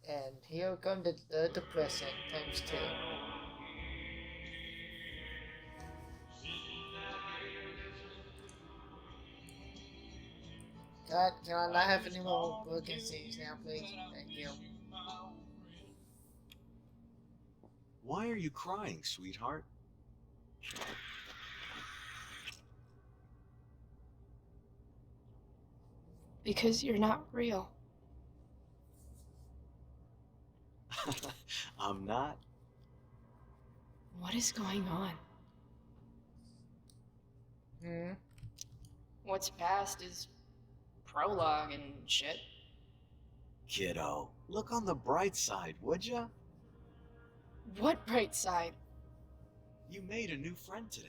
Speaker 1: And here comes the depression times two. God, can I not have any more broken scenes now, please? Thank you.
Speaker 18: Why are you crying, sweetheart?
Speaker 16: Because you're not real.
Speaker 18: I'm not.
Speaker 16: What is going on? What's past is prologue and shit.
Speaker 18: Kiddo, look on the bright side, would ya?
Speaker 16: What bright side?
Speaker 18: You made a new friend today.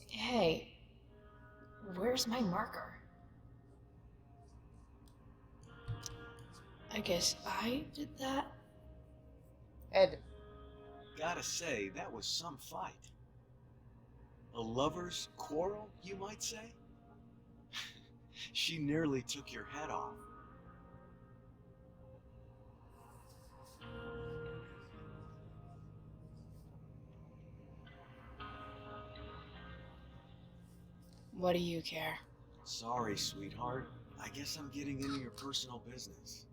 Speaker 16: Hey, where's my marker? I guess I did that?
Speaker 1: Ed.
Speaker 18: Gotta say, that was some fight. A lover's quarrel, you might say? She nearly took your head off.
Speaker 16: What do you care?
Speaker 18: Sorry, sweetheart. I guess I'm getting into your personal business.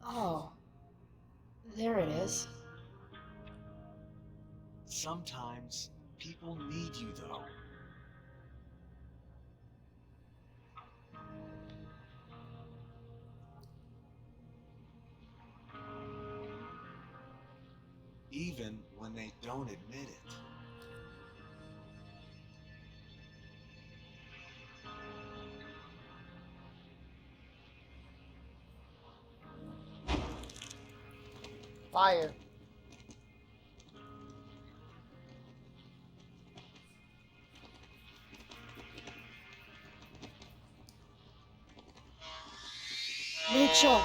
Speaker 16: Oh, there it is.
Speaker 18: Sometimes people need you, though. Even when they don't admit it.
Speaker 1: Fire.
Speaker 16: Rachel!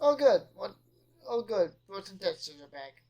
Speaker 1: Oh good. What? Oh good. Frozen textures are back.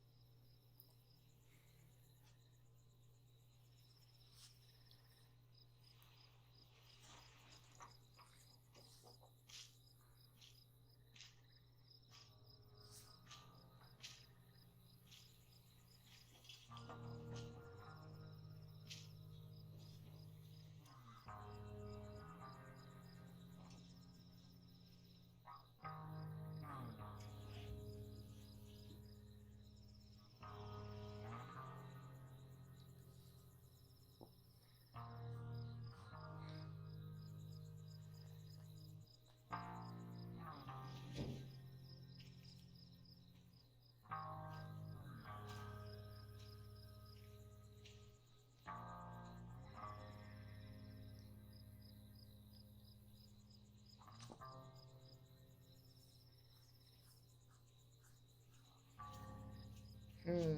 Speaker 1: Hmm.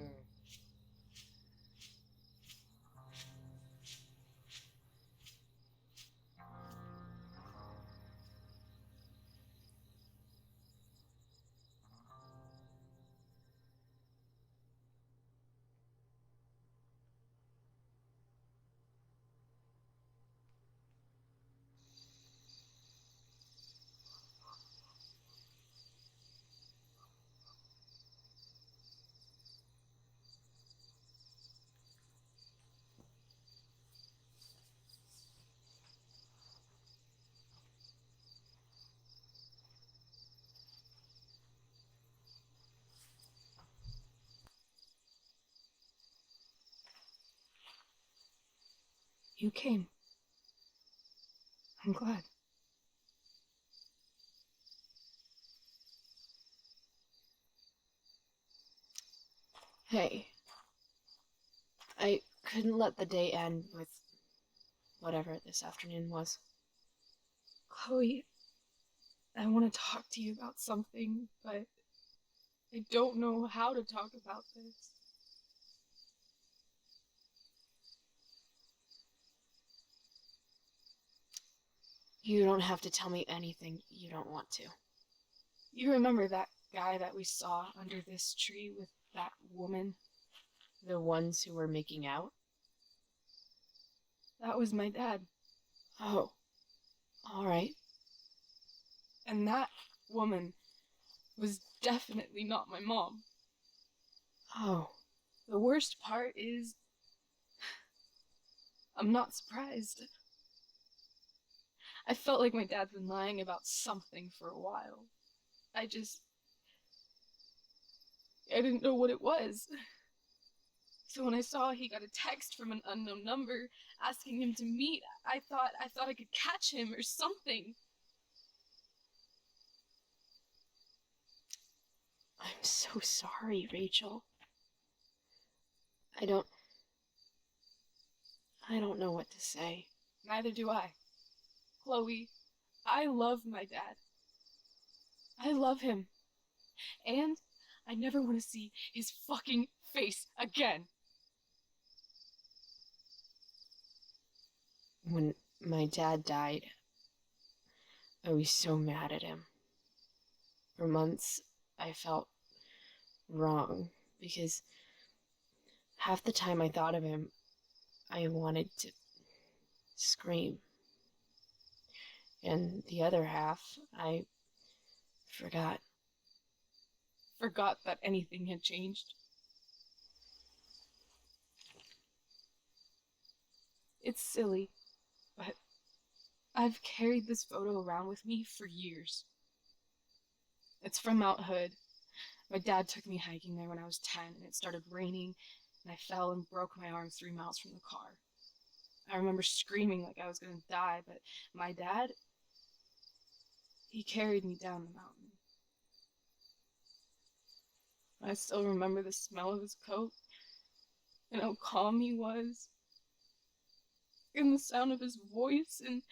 Speaker 16: You came. I'm glad. Hey. I couldn't let the day end with whatever this afternoon was. Chloe, I want to talk to you about something, but I don't know how to talk about this. You don't have to tell me anything you don't want to. You remember that guy that we saw under this tree with that woman? The ones who were making out? That was my dad. Oh, all right. And that woman was definitely not my mom. Oh. The worst part is, I'm not surprised. I felt like my dad's been lying about something for a while. I didn't know what it was. So when I saw he got a text from an unknown number asking him to meet, I thought I could catch him or something. I'm so sorry, Rachel. I don't know what to say. Neither do I. Chloe, I love my dad. I love him. And I never want to see his fucking face again.
Speaker 7: When my dad died, I was so mad at him. For months, I felt wrong because half the time I thought of him, I wanted to scream. And the other half, I forgot.
Speaker 16: Forgot that anything had changed. It's silly, but I've carried this photo around with me for years. It's from Mount Hood. My dad took me hiking there when I was 10, and it started raining, and I fell and broke my arm 3 miles from the car. I remember screaming like I was going to die, but my dad, he carried me down the mountain. I still remember the smell of his coat, and how calm he was, and the sound of his voice, and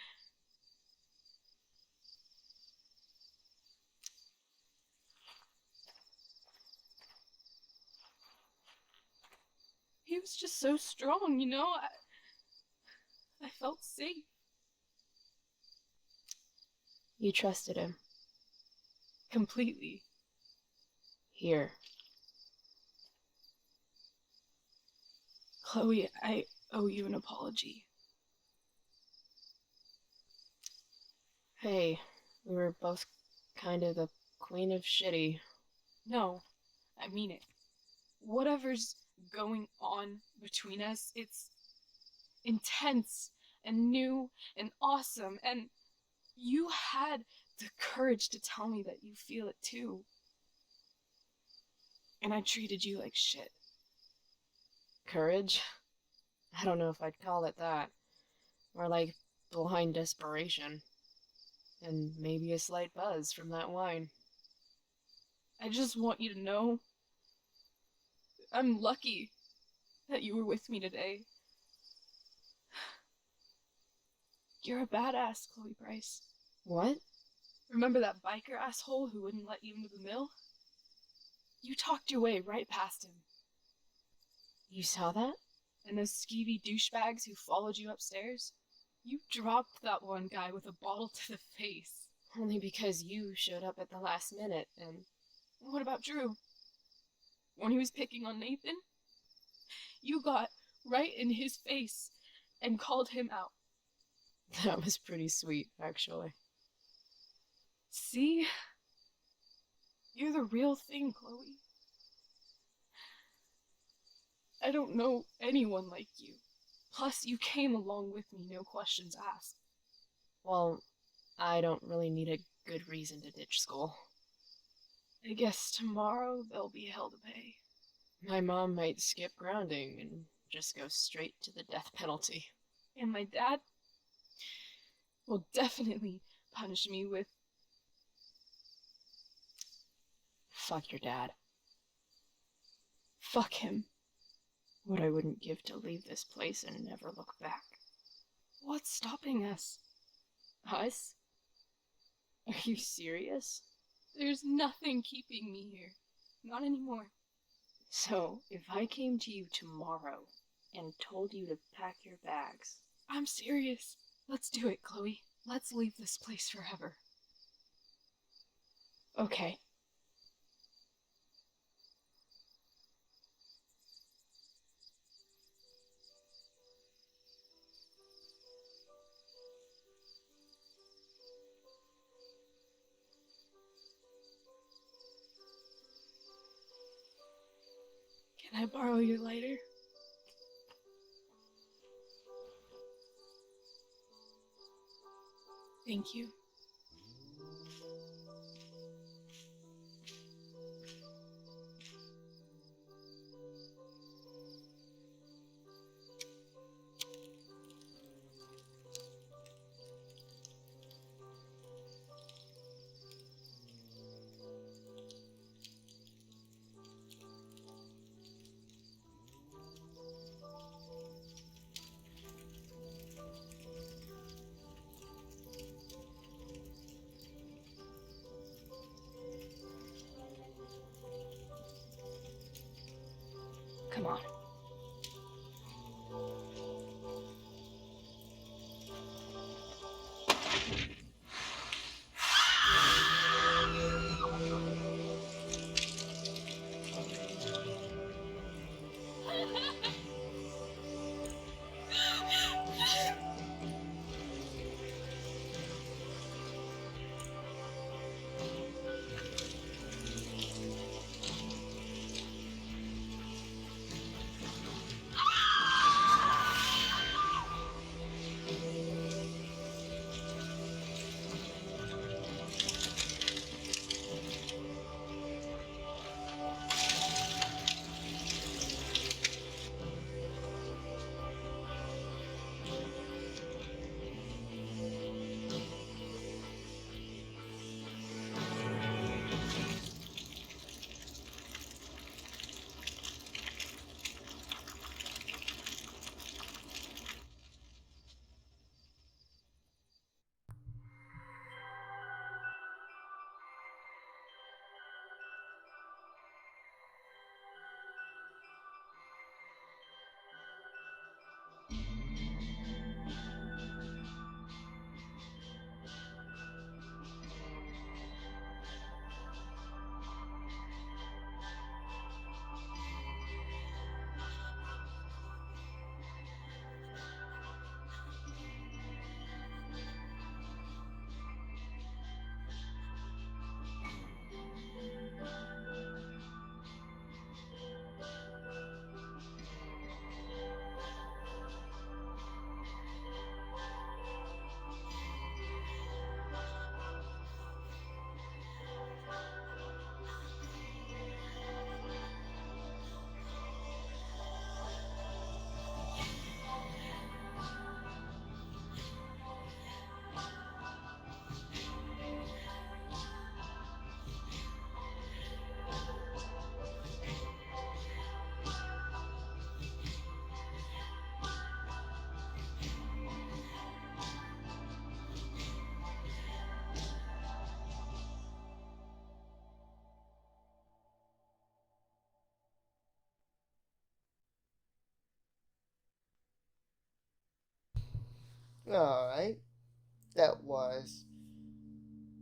Speaker 16: he was just so strong, you know? I felt safe.
Speaker 7: You trusted him.
Speaker 16: Completely.
Speaker 7: Here.
Speaker 16: Chloe, I owe you an apology.
Speaker 7: Hey, we were both kind of the queen of shitty.
Speaker 16: No, I mean it. Whatever's going on between us, it's intense and new and awesome, and you had the courage to tell me that you feel it too. And I treated you like shit.
Speaker 7: Courage? I don't know if I'd call it that. More like blind desperation. And maybe a slight buzz from that wine.
Speaker 16: I just want you to know I'm lucky that you were with me today. You're a badass, Chloe Bryce.
Speaker 7: What?
Speaker 16: Remember that biker asshole who wouldn't let you into the mill? You talked your way right past him.
Speaker 7: You saw that?
Speaker 16: And those skeevy douchebags who followed you upstairs? You dropped that one guy with a bottle to the face.
Speaker 7: Only because you showed up at the last minute, and...
Speaker 16: What about Drew? When he was picking on Nathan? You got right in his face and called him out.
Speaker 7: That was pretty sweet, actually.
Speaker 16: See? You're the real thing, Chloe. I don't know anyone like you. Plus, you came along with me, no questions asked.
Speaker 7: Well, I don't really need a good reason to ditch school.
Speaker 16: I guess tomorrow there'll be hell to pay.
Speaker 7: My mom might skip grounding and just go straight to the death penalty.
Speaker 16: And my dad will definitely punish me with...
Speaker 7: Fuck your dad.
Speaker 16: Fuck him.
Speaker 7: What I wouldn't give to leave this place and never look back.
Speaker 16: What's stopping us?
Speaker 7: Us? Are you serious?
Speaker 16: There's nothing keeping me here. Not anymore.
Speaker 7: So, if I came to you tomorrow and told you to pack your bags...
Speaker 16: I'm serious. Let's do it, Chloe. Let's leave this place forever.
Speaker 7: Okay.
Speaker 16: Can I borrow your lighter? Thank you. Come on.
Speaker 1: Alright, that was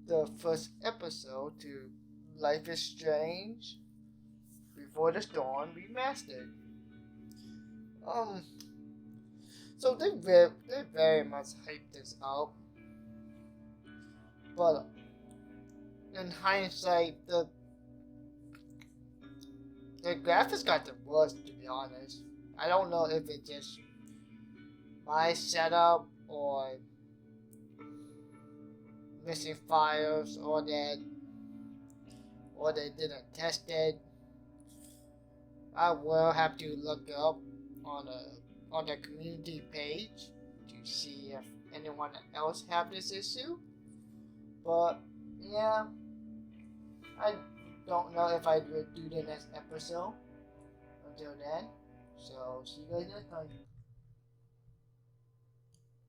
Speaker 1: the first episode to Life is Strange Before the Storm Remastered. So they very much hyped this up, but in hindsight, the graphics got the worst, to be honest. I don't know if it's just my setup or missing files or they didn't test it. I will have to look up on the community page to see if anyone else have this issue. But yeah, I don't know if I will do the next episode until then. So see you guys next time.